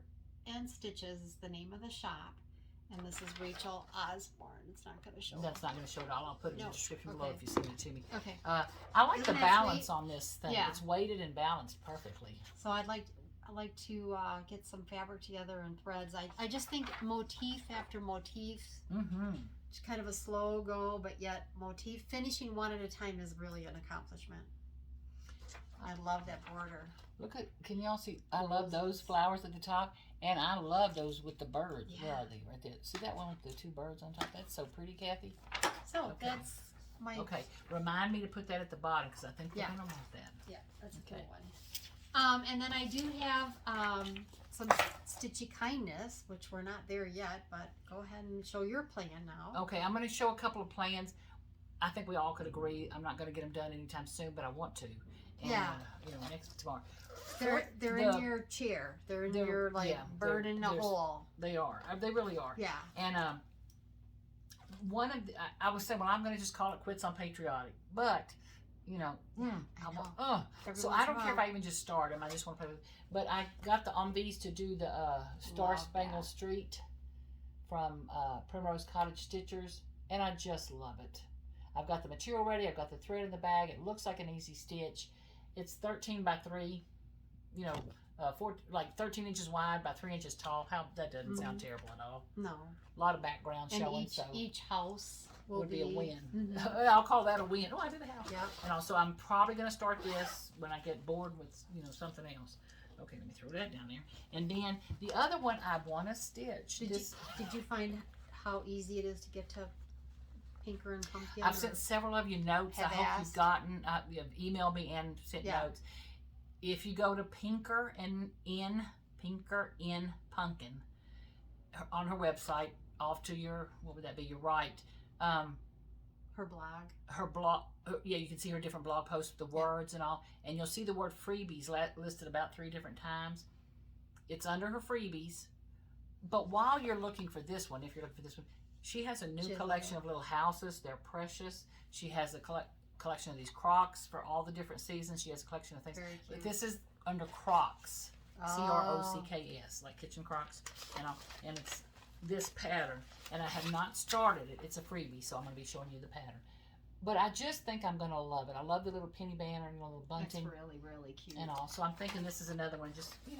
[SPEAKER 1] and Stitches is the name of the shop, and this is Rachel Osborne. It's not going to show.
[SPEAKER 2] That's not going to show it all. I'll put it in
[SPEAKER 1] No.
[SPEAKER 2] the description
[SPEAKER 1] Okay.
[SPEAKER 2] below if you send it to me.
[SPEAKER 1] Okay,
[SPEAKER 2] I like
[SPEAKER 1] Isn't
[SPEAKER 2] the
[SPEAKER 1] that
[SPEAKER 2] balance
[SPEAKER 1] sweet?
[SPEAKER 2] on this thing.
[SPEAKER 1] Yeah.
[SPEAKER 2] It's weighted and balanced perfectly.
[SPEAKER 1] so I like to get some fabric together and threads. I just think motif after motif.
[SPEAKER 2] Mm-hmm.
[SPEAKER 1] It's kind of a slow go, but yet motif. Finishing one at a time is really an accomplishment. I love that border.
[SPEAKER 2] Look at, can y'all see? I love those flowers at the top, and I love those with the birds. Where
[SPEAKER 1] Yeah.
[SPEAKER 2] are they? Right there. See that one with the 2 birds on top? That's so pretty, Kathy.
[SPEAKER 1] So
[SPEAKER 2] Okay.
[SPEAKER 1] that's my
[SPEAKER 2] Okay, remind me to put that at the bottom because I think we're
[SPEAKER 1] Yeah.
[SPEAKER 2] going to want that.
[SPEAKER 1] yeah, that's a
[SPEAKER 2] Okay.
[SPEAKER 1] cool one. And then I do have some Stitchy Kindness, which we're not there yet, but go ahead and show your plan now.
[SPEAKER 2] Okay, I'm going to show a couple of plans. I think we all could agree I'm not going to get them done anytime soon, but I want to. And,
[SPEAKER 1] Yeah.
[SPEAKER 2] tomorrow.
[SPEAKER 1] They're
[SPEAKER 2] the-
[SPEAKER 1] in your chair. They're in your bird in the
[SPEAKER 2] they're-
[SPEAKER 1] hole.
[SPEAKER 2] They are. They really are.
[SPEAKER 1] Yeah.
[SPEAKER 2] And one of I was saying, well, I'm going to just call it quits on Patriotic, but you know,
[SPEAKER 1] I know. Every
[SPEAKER 2] so
[SPEAKER 1] once
[SPEAKER 2] I
[SPEAKER 1] in a
[SPEAKER 2] don't care if
[SPEAKER 1] while.
[SPEAKER 2] I even just start them. I just want to play with. But I got the These to do the Star
[SPEAKER 1] Love
[SPEAKER 2] Spangled
[SPEAKER 1] that.
[SPEAKER 2] Street from Primrose Cottage Stitchers, and I just love it. I've got the material ready. I've got the thread in the bag. It looks like an easy stitch. It's 13 by 3. You know, 13 inches wide by 3 inches tall. That doesn't sound terrible at all.
[SPEAKER 1] No.
[SPEAKER 2] A lot of background
[SPEAKER 1] And
[SPEAKER 2] showing.
[SPEAKER 1] each house will
[SPEAKER 2] would be a win.
[SPEAKER 1] Mhm.
[SPEAKER 2] I'll call that a win. Oh, I did the house.
[SPEAKER 1] Yeah.
[SPEAKER 2] And also, I'm probably going to start this when I get bored with, something else. Okay, let me throw that down there. And then the other one I want to stitch.
[SPEAKER 1] Did you find how easy it is to get to Pinker and Pumpkin?
[SPEAKER 2] I've sent several of you notes. I
[SPEAKER 1] have
[SPEAKER 2] hope
[SPEAKER 1] asked.
[SPEAKER 2] you've gotten, you've emailed me and sent
[SPEAKER 1] Yeah.
[SPEAKER 2] notes. If you go to Pinker in Pumpkin on her website, off to your, what would that be, your right,
[SPEAKER 1] her blog.
[SPEAKER 2] her blog, yeah, you can see her different blog posts with the words and all, and you'll see the word freebies listed about 3 different times. It's under her freebies, but while you're looking for this one, if you're looking for this one, she has a new collection of little houses. They're precious. She has a collection of these Crocs for all the different seasons. She has a collection of things.
[SPEAKER 1] Very cute.
[SPEAKER 2] But this is under Crocs, Crocks, like kitchen Crocs, and it's this pattern. And I have not started it. It's a freebie, so I'm going to be showing you the pattern. But I just think I'm going to love it. I love the little penny banner and the little bunting.
[SPEAKER 1] That's really, really cute.
[SPEAKER 2] And all. So I'm thinking this is another one. Just, it's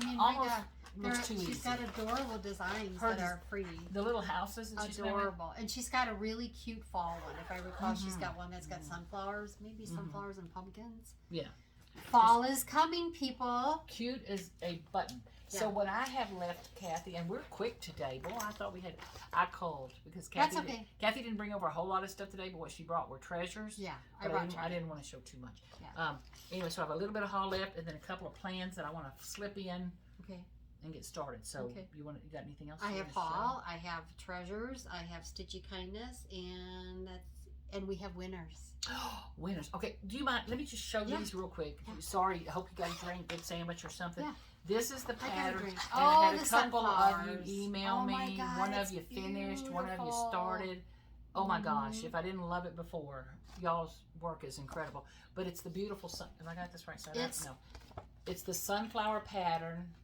[SPEAKER 1] my
[SPEAKER 2] almost
[SPEAKER 1] God.
[SPEAKER 2] looks too
[SPEAKER 1] She's
[SPEAKER 2] easy.
[SPEAKER 1] got adorable designs
[SPEAKER 2] Her
[SPEAKER 1] that are pretty.
[SPEAKER 2] The little houses that she's made.
[SPEAKER 1] Adorable. And she's got a really cute fall one. If I recall, she's got one that's got sunflowers, maybe sunflowers and pumpkins.
[SPEAKER 2] Yeah.
[SPEAKER 1] Fall is coming, people.
[SPEAKER 2] Cute as a button. So what I have left, Kathy, and we're quick today. Boy, I thought I called because Kathy,
[SPEAKER 1] That's okay.
[SPEAKER 2] Kathy didn't bring over a whole lot of stuff today, but what she brought were treasures.
[SPEAKER 1] Yeah,
[SPEAKER 2] But I didn't want to show too much.
[SPEAKER 1] Yeah.
[SPEAKER 2] Anyway, so I have a little bit of haul left and then a couple of plans that I want to slip in.
[SPEAKER 1] Okay.
[SPEAKER 2] and get started. So
[SPEAKER 1] Okay.
[SPEAKER 2] you got anything else?
[SPEAKER 1] I
[SPEAKER 2] you
[SPEAKER 1] have
[SPEAKER 2] wanna show?
[SPEAKER 1] fall, I have treasures, I have Stitchy kindness, and we have winners.
[SPEAKER 2] Winners. Okay, do you mind? Let me just show
[SPEAKER 1] Yeah.
[SPEAKER 2] these real quick.
[SPEAKER 1] Yeah.
[SPEAKER 2] Sorry, I hope you got a drink, good sandwich or something.
[SPEAKER 1] Yeah.
[SPEAKER 2] This is the
[SPEAKER 1] I got a
[SPEAKER 2] pattern.
[SPEAKER 1] drink.
[SPEAKER 2] And I had
[SPEAKER 1] the
[SPEAKER 2] a couple of
[SPEAKER 1] sunflowers.
[SPEAKER 2] you email
[SPEAKER 1] Oh
[SPEAKER 2] me.
[SPEAKER 1] my God,
[SPEAKER 2] One of
[SPEAKER 1] it's
[SPEAKER 2] you finished, one of you
[SPEAKER 1] beautiful.
[SPEAKER 2] started. Oh my gosh,
[SPEAKER 1] Mhm.
[SPEAKER 2] if I didn't love it before, y'all's work is incredible. But it's the beautiful sun. Have I got this right side up? No. It's the sunflower pattern.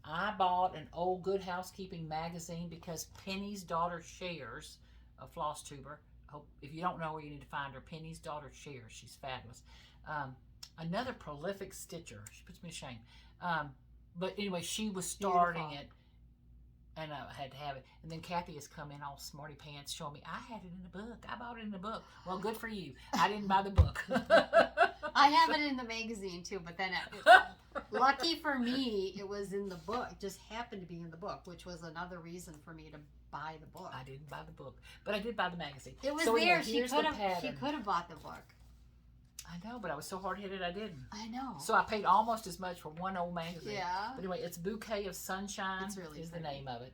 [SPEAKER 2] I bought an old Good Housekeeping magazine because Penny's daughter shares, a Flosstuber. Hope if you don't know her, you need to find her. Penny's daughter shares. She's fabulous. Another prolific stitcher. She puts me to shame. But anyway, she was starting
[SPEAKER 1] Beautiful.
[SPEAKER 2] it, and I had to have it. And then Kathy has come in all smarty pants, showing me I had it in the book. I bought it in the book. Well, good for you. I didn't buy the book.
[SPEAKER 1] I have it in the magazine too, but then lucky for me, it was in the book. It just happened to be in the book, which was another reason for me to buy the book.
[SPEAKER 2] I didn't buy the book, but I did buy the magazine.
[SPEAKER 1] It was
[SPEAKER 2] So anyway,
[SPEAKER 1] there. She
[SPEAKER 2] here's the
[SPEAKER 1] could have. She
[SPEAKER 2] pattern.
[SPEAKER 1] could have bought the book.
[SPEAKER 2] I know, but I was so hard-headed I didn't.
[SPEAKER 1] I know.
[SPEAKER 2] So I paid almost as much for one old magazine.
[SPEAKER 1] Yeah.
[SPEAKER 2] But anyway, it's Bouquet of Sunshine
[SPEAKER 1] It's really
[SPEAKER 2] is the
[SPEAKER 1] pretty.
[SPEAKER 2] name of it.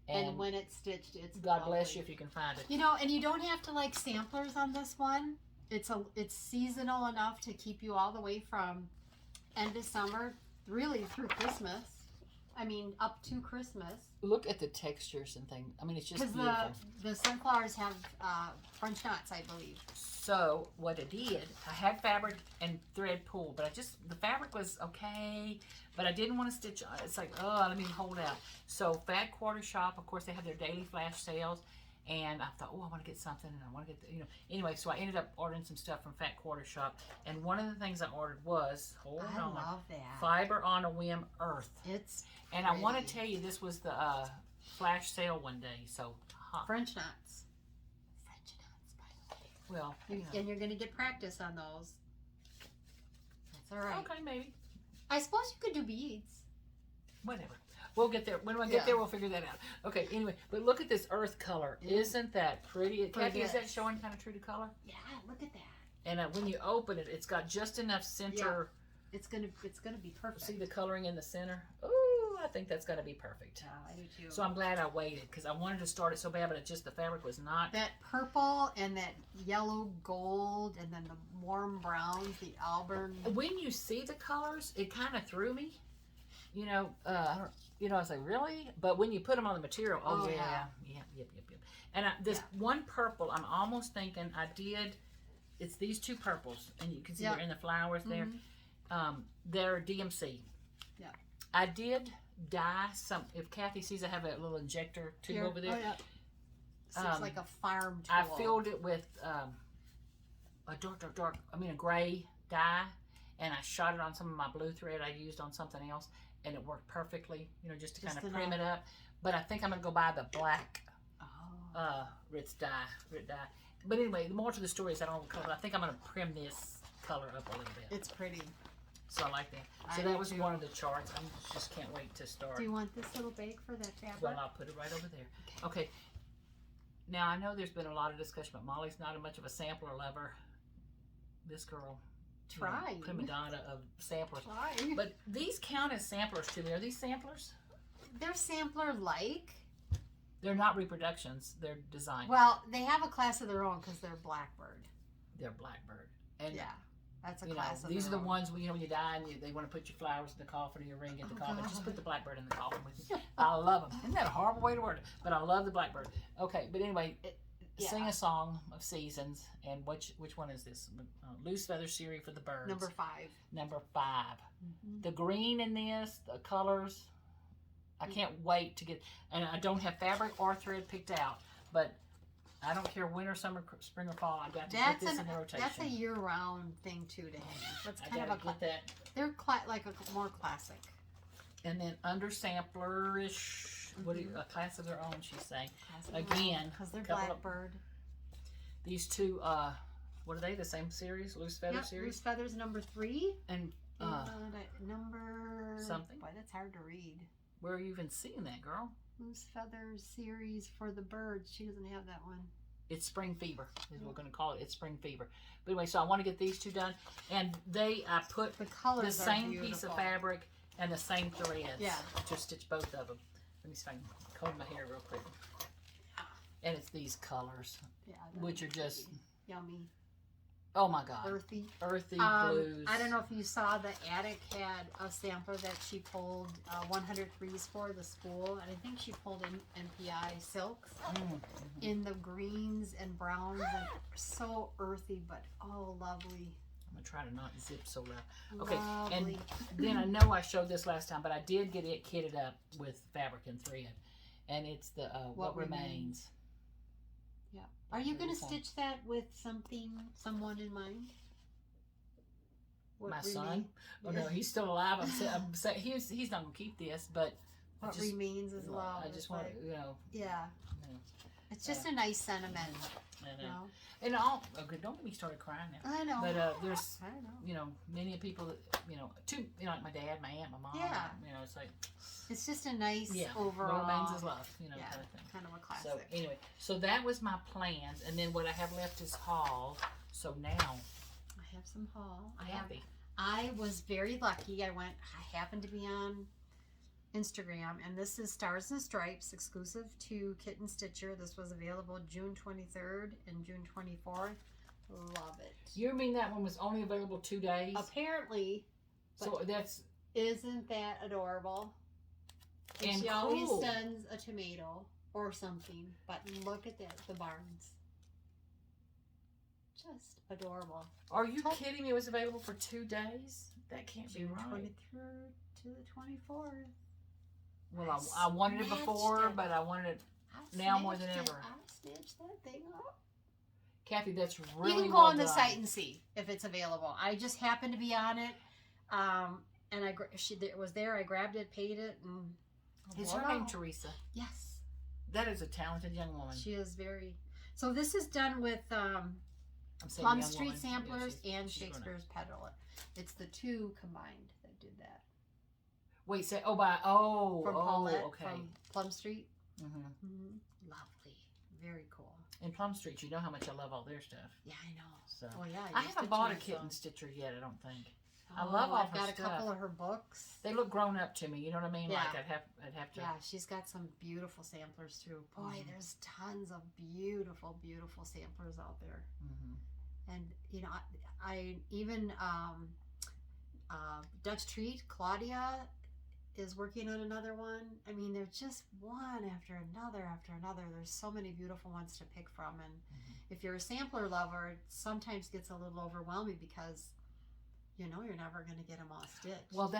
[SPEAKER 1] And when it's stitched, it's
[SPEAKER 2] God bless
[SPEAKER 1] lovely.
[SPEAKER 2] you if you can find it.
[SPEAKER 1] You know, and you don't have to like samplers on this one. It's seasonal enough to keep you all the way from end of summer, really through Christmas. I mean, up to Christmas.
[SPEAKER 2] Look at the textures and things. I mean, it's just
[SPEAKER 1] Because
[SPEAKER 2] beautiful.
[SPEAKER 1] the sunflowers have French knots, I believe.
[SPEAKER 2] So what I did, I had fabric and thread pull, but the fabric was okay, but I didn't want to stitch. It's like, oh, let me hold out. So Fat Quarter Shop, of course, they have their daily flash sales, and I thought, oh, I want to get something, and I want to get, Anyway, so I ended up ordering some stuff from Fat Quarter Shop, and one of the things I ordered was,
[SPEAKER 1] I love that.
[SPEAKER 2] Fiber on a Whim Earth.
[SPEAKER 1] It's
[SPEAKER 2] And I want to
[SPEAKER 1] pretty.
[SPEAKER 2] tell you, this was the flash sale one day, so
[SPEAKER 1] French knots. French knots, by the way.
[SPEAKER 2] well,
[SPEAKER 1] And you're going to get practice on those. That's all right.
[SPEAKER 2] okay, maybe.
[SPEAKER 1] I suppose you could do beads.
[SPEAKER 2] Whatever. We'll get there. When I get there, we'll figure that out. Okay, anyway, but look at this earth color. Isn't that pretty? Kathy, is that showing kind of true to color?
[SPEAKER 1] Yeah, look at that.
[SPEAKER 2] And when you open it, it's got just enough center.
[SPEAKER 1] It's gonna be perfect.
[SPEAKER 2] See the coloring in the center? Ooh, I think that's gonna be perfect.
[SPEAKER 1] Yeah, I do too.
[SPEAKER 2] So I'm glad I waited because I wanted to start it so bad, but it just the fabric was not.
[SPEAKER 1] That purple and that yellow gold and then the warm browns, the auburn.
[SPEAKER 2] When you see the colors, it kind of threw me. I was like, really? But when you put them on the material, yep. And this one purple, I'm almost thinking it's these two purples, and you can see they're in the flowers there. They're DMC.
[SPEAKER 1] Yeah.
[SPEAKER 2] I did dye some, if Kathy sees I have a little injector tube over there.
[SPEAKER 1] Oh, yeah. So it's like a farm tool.
[SPEAKER 2] I filled it with a a gray dye, and I shot it on some of my blue thread I used on something else, and it worked perfectly, just to kind of prim it up. But I think I'm going to go buy the black Ritz dye. But anyway, the more to the story is I don't know what color. I think I'm going to prim this color up a little bit.
[SPEAKER 1] It's pretty.
[SPEAKER 2] So I like that. So
[SPEAKER 1] I
[SPEAKER 2] that
[SPEAKER 1] do
[SPEAKER 2] was
[SPEAKER 1] too.
[SPEAKER 2] one of the charts. I just can't wait to start.
[SPEAKER 1] Do you want this little bag for that fabric?
[SPEAKER 2] Well, I'll put it right over there. Okay. Now, I know there's been a lot of discussion, but Molly's not much of a sampler lover. This girl,
[SPEAKER 1] Trying.
[SPEAKER 2] prima donna of samplers.
[SPEAKER 1] Trying.
[SPEAKER 2] But these count as samplers to me. Are these samplers?
[SPEAKER 1] They're sampler-like.
[SPEAKER 2] They're not reproductions. They're designs.
[SPEAKER 1] Well, they have a class of their own because they're Blackbird.
[SPEAKER 2] They're Blackbird. And
[SPEAKER 1] Yeah, that's a class of
[SPEAKER 2] these are
[SPEAKER 1] their
[SPEAKER 2] the
[SPEAKER 1] own.
[SPEAKER 2] ones when you die and they want to put your flowers in the coffin or your ring in the coffin. Just
[SPEAKER 1] God.
[SPEAKER 2] put the Blackbird in the coffin with you. I love them. Isn't that a horrible way to word it? But I love the Blackbird. Okay, but anyway, sing a song of seasons. And which one is this? Loose Feather Series for the birds.
[SPEAKER 1] Number 5.
[SPEAKER 2] Number 5.
[SPEAKER 1] Mm-hmm.
[SPEAKER 2] The green in this, the colors, I can't wait to get, and I don't have fabric or thread picked out, but I don't care winter, summer, spring, or fall. I've got to put this in the rotation.
[SPEAKER 1] That's a year-round thing too to hang. That's kind of a
[SPEAKER 2] get that.
[SPEAKER 1] They're like a more classic.
[SPEAKER 2] And then under sampler-ish, a class of their own, she's saying. Again,
[SPEAKER 1] because they're
[SPEAKER 2] couple of-
[SPEAKER 1] Blackbird.
[SPEAKER 2] These two, what are they? The same series, Loose Feather Series,
[SPEAKER 1] Loose Feathers number 3.
[SPEAKER 2] and
[SPEAKER 1] number
[SPEAKER 2] something.
[SPEAKER 1] Boy, that's hard to read.
[SPEAKER 2] Where are you even seeing that, girl?
[SPEAKER 1] Loose Feathers Series for the birds. She doesn't have that one.
[SPEAKER 2] It's Spring Fever, is what we're going to call it. It's Spring Fever. But anyway, so I want to get these two done. And I put
[SPEAKER 1] The colors
[SPEAKER 2] the same
[SPEAKER 1] are
[SPEAKER 2] piece of
[SPEAKER 1] beautiful.
[SPEAKER 2] fabric and the same threads.
[SPEAKER 1] Yeah.
[SPEAKER 2] Just stitch both of them. Let me see if I can comb my hair real quick. And it's these colors,
[SPEAKER 1] Yeah,
[SPEAKER 2] which are just
[SPEAKER 1] yummy.
[SPEAKER 2] Oh my God.
[SPEAKER 1] Earthy.
[SPEAKER 2] Earthy blues.
[SPEAKER 1] I don't know if you saw the attic had a sampler that she pulled 103s for the school. And I think she pulled in NPI silks in the greens and browns. And so earthy, but oh, lovely.
[SPEAKER 2] I'm going to try to not zip so loud. Okay,
[SPEAKER 1] Lovely.
[SPEAKER 2] and then I know I showed this last time, but I did get it kitted up with fabric and thread. And it's the What Remains.
[SPEAKER 1] Yeah. Are you going to stitch that with someone in mind?
[SPEAKER 2] My son? Oh no, he's still alive. I'm saying he's not going to keep this, but
[SPEAKER 1] What remains is love.
[SPEAKER 2] I just want to,
[SPEAKER 1] Yeah.
[SPEAKER 2] You know,
[SPEAKER 1] It's just a nice sentiment.
[SPEAKER 2] I know. And all, okay, don't get me started crying now.
[SPEAKER 1] I know.
[SPEAKER 2] But there's,
[SPEAKER 1] I know.
[SPEAKER 2] you know, many people that, like my dad, my aunt, my mom.
[SPEAKER 1] Yeah.
[SPEAKER 2] You know, it's like.
[SPEAKER 1] It's just a nice overall.
[SPEAKER 2] What Remains is love, kind of thing.
[SPEAKER 1] Kind of a classic.
[SPEAKER 2] So anyway, so that was my plans, and then what I have left is haul. So now
[SPEAKER 1] I have some haul. I was very lucky. I happened to be on Instagram, and this is Stars and Stripes, exclusive to Kitten Stitcher. This was available June 23rd and June 24th. Love it.
[SPEAKER 2] You mean that one was only available 2 days?
[SPEAKER 1] Apparently.
[SPEAKER 2] So that's.
[SPEAKER 1] Isn't that adorable? And she always sends a tomato or something, but look at that, the barns. Just adorable.
[SPEAKER 2] Are you kidding me? It was available for 2 days? That can't be right.
[SPEAKER 1] 23rd to the 24th.
[SPEAKER 2] Well, I wanted it before, but I wanted it now more than ever.
[SPEAKER 1] I snatched that thing up.
[SPEAKER 2] Kathy, that's really
[SPEAKER 1] You can go on the site and see if it's available. I just happened to be on it, and it was there. I grabbed it, paid it, and
[SPEAKER 2] is her name Teresa?
[SPEAKER 1] Yes.
[SPEAKER 2] That is a talented young woman.
[SPEAKER 1] She is very. So this is done with Plum Street Samplers and Shakespeare's Petal. It's the two combined that did that.
[SPEAKER 2] Wait, say
[SPEAKER 1] from Paulette,
[SPEAKER 2] okay.
[SPEAKER 1] From Plum Street.
[SPEAKER 2] Mm-hmm.
[SPEAKER 1] Lovely, very cool.
[SPEAKER 2] In Plum Street, you know how much I love all their stuff.
[SPEAKER 1] Yeah, I know.
[SPEAKER 2] So,
[SPEAKER 1] yeah,
[SPEAKER 2] I haven't bought a kitten stitcher yet. I don't think.
[SPEAKER 1] I
[SPEAKER 2] love all
[SPEAKER 1] I've
[SPEAKER 2] her
[SPEAKER 1] got
[SPEAKER 2] stuff.
[SPEAKER 1] a couple of her books.
[SPEAKER 2] They look grown up to me. You know what I mean?
[SPEAKER 1] Yeah.
[SPEAKER 2] Like I'd have to.
[SPEAKER 1] Yeah, she's got some beautiful samplers too. Boy, there's tons of beautiful, beautiful samplers out there. And you know, I even Dutch Treat, Claudia is working on another one. I mean, they're just one after another after another. There's so many beautiful ones to pick from, and if you're a sampler lover, it sometimes gets a little overwhelming because you know you're never going to get them all stitched.
[SPEAKER 2] Well,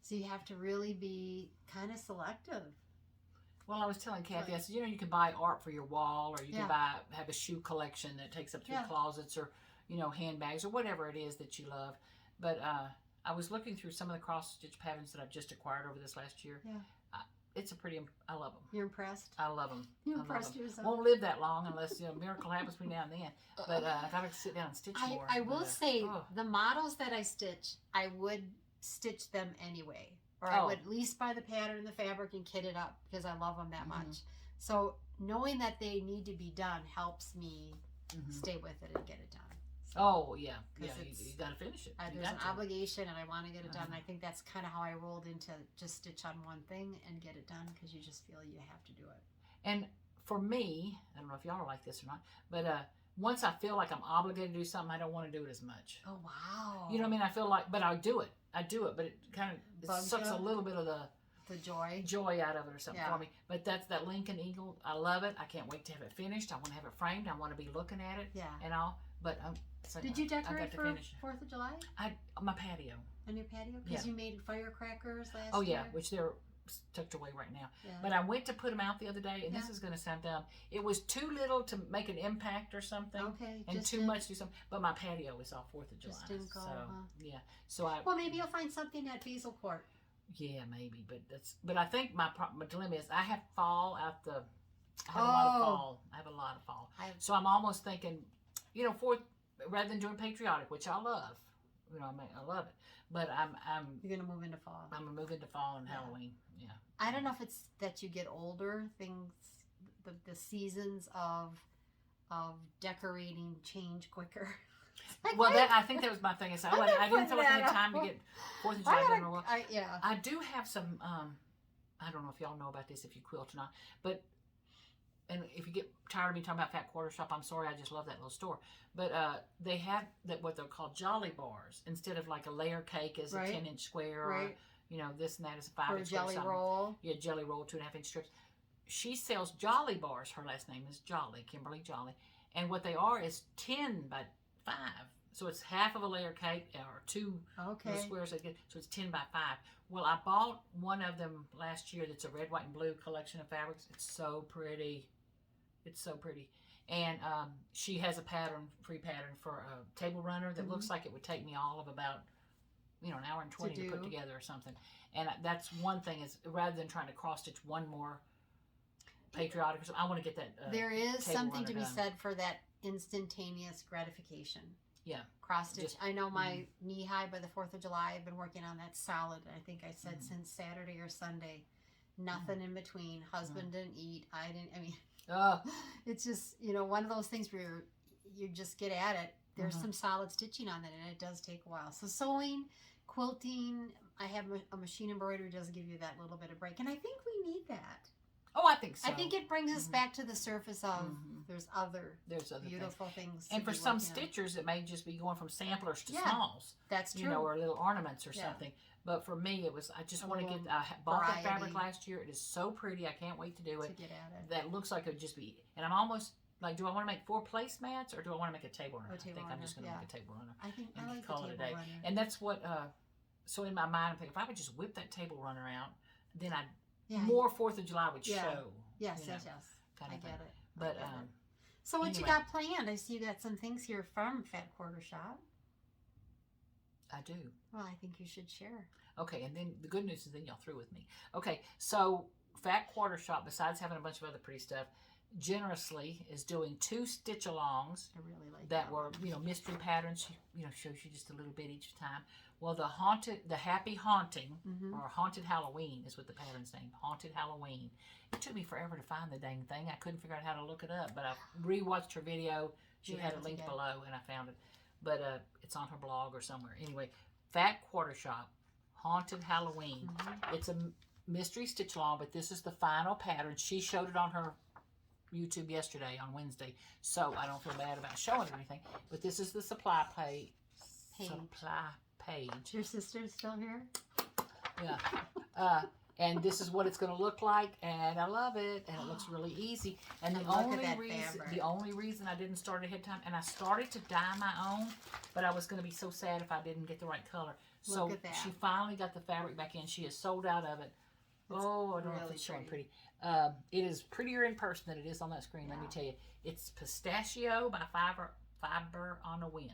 [SPEAKER 1] so you have to really be kind of selective.
[SPEAKER 2] Well, I was telling Kathy, I said, you can buy art for your wall, or you can have a shoe collection that takes up 3 closets, or handbags, or whatever it is that you love. But I was looking through some of the cross stitch patterns that I've just acquired over this last year.
[SPEAKER 1] Yeah.
[SPEAKER 2] I love them.
[SPEAKER 1] You're impressed?
[SPEAKER 2] I love them.
[SPEAKER 1] You impressed yourself?
[SPEAKER 2] Won't live that long unless a miracle happens between now and then. But if I could sit down and stitch more.
[SPEAKER 1] I will say the models that I stitch, I would stitch them anyway. Or I would at least buy the pattern and the fabric and kit it up because I love them that much. So knowing that they need to be done helps me stay with it and get it done. So,
[SPEAKER 2] oh, yeah. Yeah, you got to finish it.
[SPEAKER 1] There's an obligation and I want to get it done. And I think that's kind of how I rolled into just stitch on one thing and get it done because you just feel you have to do it.
[SPEAKER 2] And for me, I don't know if y'all are like this or not, but once I feel like I'm obligated to do something, I don't want to do it as much.
[SPEAKER 1] Oh, wow.
[SPEAKER 2] You know what I mean? I feel like, but I do it, but it kind of sucks a little bit of the joy out of it or something for me. But that's that Lincoln Eagle. I love it. I can't wait to have it finished. I want to have it framed. I want to be looking at it and all. But
[SPEAKER 1] did you decorate for 4th of July?
[SPEAKER 2] My patio.
[SPEAKER 1] On your patio? Because you made firecrackers last year?
[SPEAKER 2] Oh, yeah, which they're tucked away right now. Yeah. But I went to put them out the other day, and this is going to sound dumb. It was too little to make an impact or something. Okay. And too much to do something. But my patio is all 4th of July.
[SPEAKER 1] Just didn't go,
[SPEAKER 2] yeah. So
[SPEAKER 1] well, maybe you'll find something at Basil Court.
[SPEAKER 2] Yeah, maybe. But I think my dilemma is I have fall out the... I have a lot of fall. So I'm almost thinking, rather than doing Patriotic, which I love. I love it. But
[SPEAKER 1] you're gonna move into fall.
[SPEAKER 2] I'm gonna move into fall and Halloween. Yeah.
[SPEAKER 1] I don't know if it's that you get older. The seasons of decorating change quicker. Like,
[SPEAKER 2] Well, I think that was my thing. I didn't feel like I had time to get 4th of July done real well.
[SPEAKER 1] Yeah.
[SPEAKER 2] I do have some, I don't know if y'all know about this, if you quilt or not, but, and if you get tired of me talking about Fat Quarter Shop, I'm sorry, I just love that little store. But they have what they're called Jolly Bars. Instead of like a layer cake as a 10-inch square, or, you know, this and that is a 5-inch square.
[SPEAKER 1] Or a jelly roll.
[SPEAKER 2] Yeah, jelly roll, 2.5-inch strips. She sells Jolly Bars. Her last name is Jolly, Kimberly Jolly. And what they are is 10 by 5. So it's half of a layer cake, or 2 squares. So it's 10 by 5. Well, I bought one of them last year that's a red, white, and blue collection of fabrics. It's so pretty. It's so pretty. And she has a free pattern for a table runner that looks like it would take me all of about, an hour and 20 to put together or something. And that's one thing, is rather than trying to cross stitch one more Patriotic or something, I want to get that
[SPEAKER 1] there is something to be
[SPEAKER 2] done.
[SPEAKER 1] said for that instantaneous gratification.
[SPEAKER 2] Yeah.
[SPEAKER 1] Cross stitch. I know my knee high by the 4th of July. I've been working on that solid. I think I said since Saturday or Sunday. Nothing in between. Husband didn't eat. I didn't. I mean, it's just, one of those things where you just get at it. There's some solid stitching on that, and it does take a while. So sewing, quilting, I have a machine embroidery does give you that little bit of break, and I think we need that.
[SPEAKER 2] Oh, I think so.
[SPEAKER 1] I think it brings us back to the surface of there's other beautiful things.
[SPEAKER 2] And for some stitchers, it may just be going from samplers to smalls.
[SPEAKER 1] That's true.
[SPEAKER 2] Or little ornaments or something. But for me, it was, I just want to get, I bought that fabric last year. It is so pretty. I can't wait to do it.
[SPEAKER 1] To get at it.
[SPEAKER 2] That looks like it would just be, and I'm almost, like, do I want to make 4 placemats, or do I want to make a table runner? I think I'm just going to make a table runner.
[SPEAKER 1] I think
[SPEAKER 2] and
[SPEAKER 1] I like
[SPEAKER 2] call
[SPEAKER 1] the
[SPEAKER 2] it a
[SPEAKER 1] table
[SPEAKER 2] day.
[SPEAKER 1] runner.
[SPEAKER 2] And that's what, so in my mind, I'm thinking, if I would just whip that table runner out, then more 4th of July would show.
[SPEAKER 1] Yes. I get it.
[SPEAKER 2] But,
[SPEAKER 1] so what you got planned? I see you got some things here from Fat Quarter Shop.
[SPEAKER 2] I do.
[SPEAKER 1] Well, I think you should share.
[SPEAKER 2] Okay, and then the good news is then y'all through with me. Okay, so Fat Quarter Shop, besides having a bunch of other pretty stuff, generously is doing 2 stitch-alongs.
[SPEAKER 1] I really like
[SPEAKER 2] that were, mystery patterns. Shows you just a little bit each time. Well, the Happy Haunting, or Haunted Halloween is what the pattern's name. Haunted Halloween. It took me forever to find the dang thing. I couldn't figure out how to look it up, but I rewatched her video. She had it linked below, and I found it. But it's on her blog or somewhere. Anyway, Fat Quarter Shop, Haunted Halloween. It's a mystery stitch along, but this is the final pattern. She showed it on her YouTube yesterday, on Wednesday, so I don't feel bad about showing it or anything. But this is the supply page.
[SPEAKER 1] Your sister's still here?
[SPEAKER 2] Yeah. And this is what it's going to look like, and I love it, and it looks really easy. And the only reason I didn't start ahead of time, and I started to dye my own, but I was going to be so sad if I didn't get the right color. So she finally got the fabric back in. She is sold out of it. I don't know if it's showing pretty. It is prettier in person than it is on that screen. Let me tell you, it's Pistachio by Fiber on a Whim,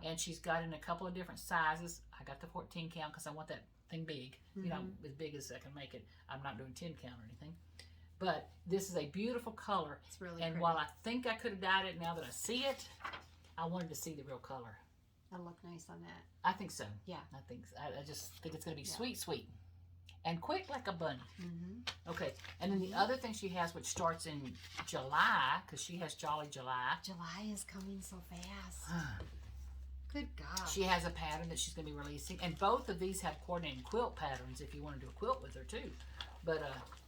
[SPEAKER 2] and she's got it in a couple of different sizes. I got the 14 count because I want that thing big, as big as I can make it. I'm not doing 10 count or anything, but this is a beautiful color.
[SPEAKER 1] It's really
[SPEAKER 2] and
[SPEAKER 1] pretty.
[SPEAKER 2] While I think I could have dyed it, now that I see it, I wanted to see the real color.
[SPEAKER 1] It'll look nice on that.
[SPEAKER 2] I think so.
[SPEAKER 1] Yeah,
[SPEAKER 2] I just think it's going to be sweet. And quick like a bunny. Okay, and then the other thing she has, which starts in July, because she has Jolly July.
[SPEAKER 1] July is coming so fast. Good God.
[SPEAKER 2] She has a pattern that she's going to be releasing, and both of these have coordinating quilt patterns if you want to do a quilt with her too. But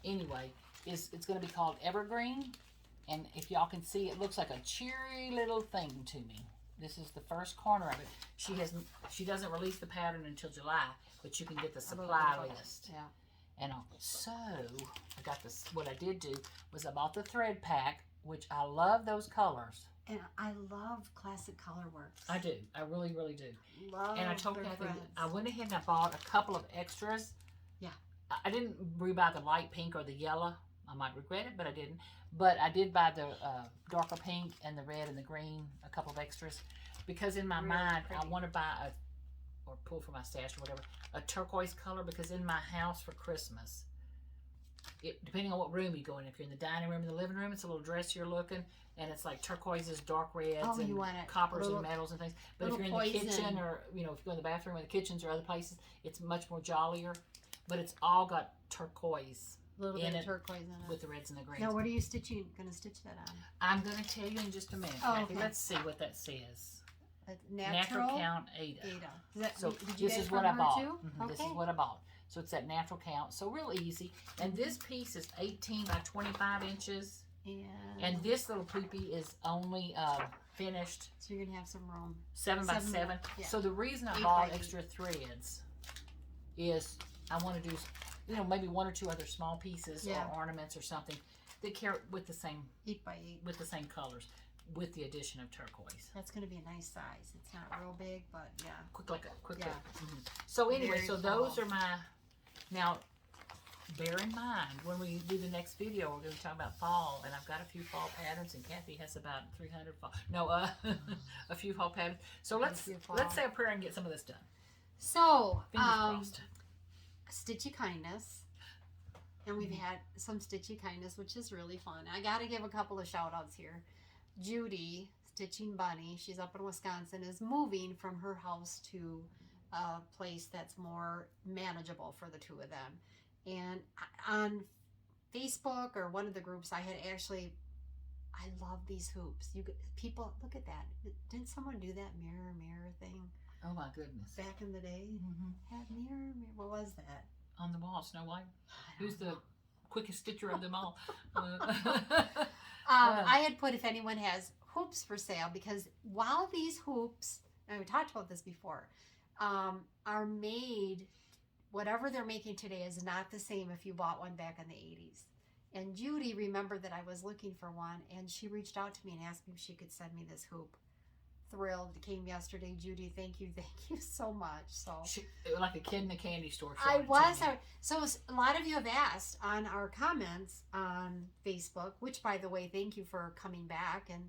[SPEAKER 2] anyway, it's going to be called Evergreen, and if y'all can see, it looks like a cheery little thing to me. This is the first corner of it. She doesn't release the pattern until July, but you can get the supply list.
[SPEAKER 1] Yeah.
[SPEAKER 2] And so I got this. What I did do was I bought the thread pack, which I love those colors.
[SPEAKER 1] And I love classic color works.
[SPEAKER 2] I do. I really, really do.
[SPEAKER 1] Love
[SPEAKER 2] and I told
[SPEAKER 1] their
[SPEAKER 2] Kathy,
[SPEAKER 1] threads.
[SPEAKER 2] I went ahead and I bought a couple of extras.
[SPEAKER 1] Yeah.
[SPEAKER 2] I didn't rebuy the light pink or the yellow. I might regret it, but I didn't. But I did buy the darker pink and the red and the green, a couple of extras. Because in my mind, I want to buy or pull from my stash or whatever, a turquoise color, because in my house for Christmas, depending on what room you go in, if you're in the dining room and the living room, it's a little dressier looking, and it's like turquoises, dark reds, and coppers and metals and things. But if you're in the kitchen, or if you go in the bathroom or the kitchens or other places, it's much more jollier. But it's all got turquoise.
[SPEAKER 1] A little bit of turquoise in it.
[SPEAKER 2] With the reds and the greens.
[SPEAKER 1] Now, what are you going to stitch that on?
[SPEAKER 2] I'm going to tell you in just a minute.
[SPEAKER 1] Oh,
[SPEAKER 2] okay. Let's see what that says.
[SPEAKER 1] a
[SPEAKER 2] Natural count Ada.
[SPEAKER 1] Is that,
[SPEAKER 2] So
[SPEAKER 1] did you
[SPEAKER 2] this
[SPEAKER 1] get
[SPEAKER 2] is
[SPEAKER 1] it from
[SPEAKER 2] what I
[SPEAKER 1] her
[SPEAKER 2] bought.
[SPEAKER 1] too? Okay.
[SPEAKER 2] This is what I bought. So it's that natural count. So real easy. And this piece is 18 by 25 inches. And this little poopy is only finished.
[SPEAKER 1] So you're gonna have some room.
[SPEAKER 2] 7 by 7.
[SPEAKER 1] Yeah.
[SPEAKER 2] So the reason I
[SPEAKER 1] 8
[SPEAKER 2] bought
[SPEAKER 1] by 8.
[SPEAKER 2] extra threads is I want to do, maybe 1 or 2 other small pieces or ornaments or something that carry with the same
[SPEAKER 1] 8 by 8
[SPEAKER 2] with the same colors, with the addition of turquoise.
[SPEAKER 1] That's gonna be a nice size. It's not real big, but yeah.
[SPEAKER 2] Quick. So anyway,
[SPEAKER 1] Very
[SPEAKER 2] so those are my. Now, bear in mind when we do the next video, we're going to talk about fall, and I've got a few fall patterns, and Kathy has about 300 fall. No, a few fall patterns. So let's say a prayer and get some of this done.
[SPEAKER 1] So,
[SPEAKER 2] Fingers crossed.
[SPEAKER 1] Stitchy Kindness. And we've had some Stitchy Kindness, which is really fun. I got to give a couple of shout outs here. Judy, Stitching Bunny, she's up in Wisconsin, is moving from her house to a place that's more manageable for the two of them. And on Facebook or one of the groups, I love these hoops. People, look at that. Didn't someone do that mirror thing?
[SPEAKER 2] Oh my goodness.
[SPEAKER 1] Back in the day? Had mirror, what was that?
[SPEAKER 2] On the wall, Snow White. Who's the quickest stitcher of them all?
[SPEAKER 1] I had put if anyone has hoops for sale, because while these hoops, and we talked about this before, are made, whatever they're making today is not the same if you bought one back in the 80s. And Judy remembered that I was looking for one, and she reached out to me and asked me if she could send me this hoop. Thrilled. It came yesterday. Judy, thank you so much. So
[SPEAKER 2] like a kid in a candy store.
[SPEAKER 1] So a lot of you have asked on our comments on Facebook, which, by the way, thank you for coming back, and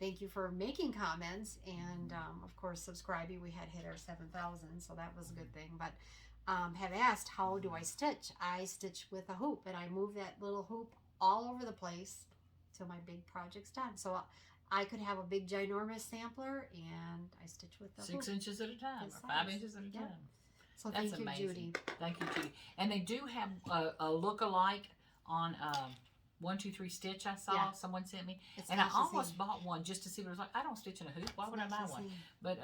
[SPEAKER 1] thank you for making comments, and of course subscribing. We had hit our 7,000, so that was a good thing. But have asked, how do I stitch? I stitch with a hoop, and I move that little hoop all over the place till my big project's done. So I could have a big ginormous sampler, and I stitch with the
[SPEAKER 2] 6
[SPEAKER 1] hoop.
[SPEAKER 2] inches at a time, or 5 inches at a time.
[SPEAKER 1] So
[SPEAKER 2] that's
[SPEAKER 1] thank you,
[SPEAKER 2] amazing.
[SPEAKER 1] Judy.
[SPEAKER 2] Thank you, Judy. And they do have a look-alike on 1, 2, 3 Stitch. I saw someone sent me, and I almost bought one just to see what it was like. I don't stitch in a hoop. Why would I buy one? But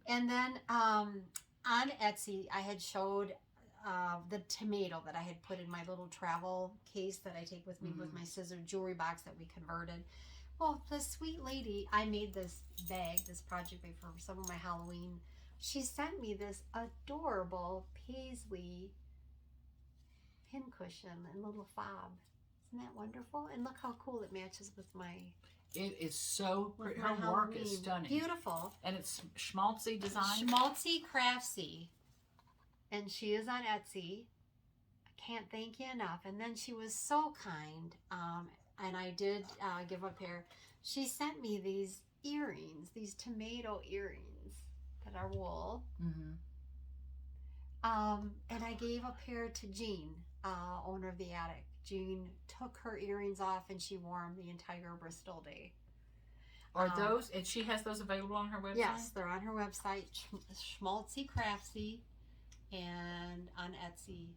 [SPEAKER 1] and then on Etsy, I had showed the tomato that I had put in my little travel case that I take with me with my scissor jewelry box that we converted. Well, the sweet lady, I made this bag, this project bag for some of my Halloween. She sent me this adorable paisley pincushion and little fob. Isn't that wonderful? And look how cool it matches with my...
[SPEAKER 2] It is so pretty. Her
[SPEAKER 1] Halloween.
[SPEAKER 2] work is stunning.
[SPEAKER 1] Beautiful.
[SPEAKER 2] And it's schmaltzy design.
[SPEAKER 1] Schmaltzy Craftsy. And she is on Etsy. I can't thank you enough. And then she was so kind. And I did give a pair. She sent me these earrings, these tomato earrings that are wool. And I gave a pair to Jean, owner of the attic. Jean took her earrings off and she wore them the entire Bristol day.
[SPEAKER 2] Are those, and she has those available on her website?
[SPEAKER 1] Yes, they're on her website, Schmaltzy Craftsy, and on Etsy.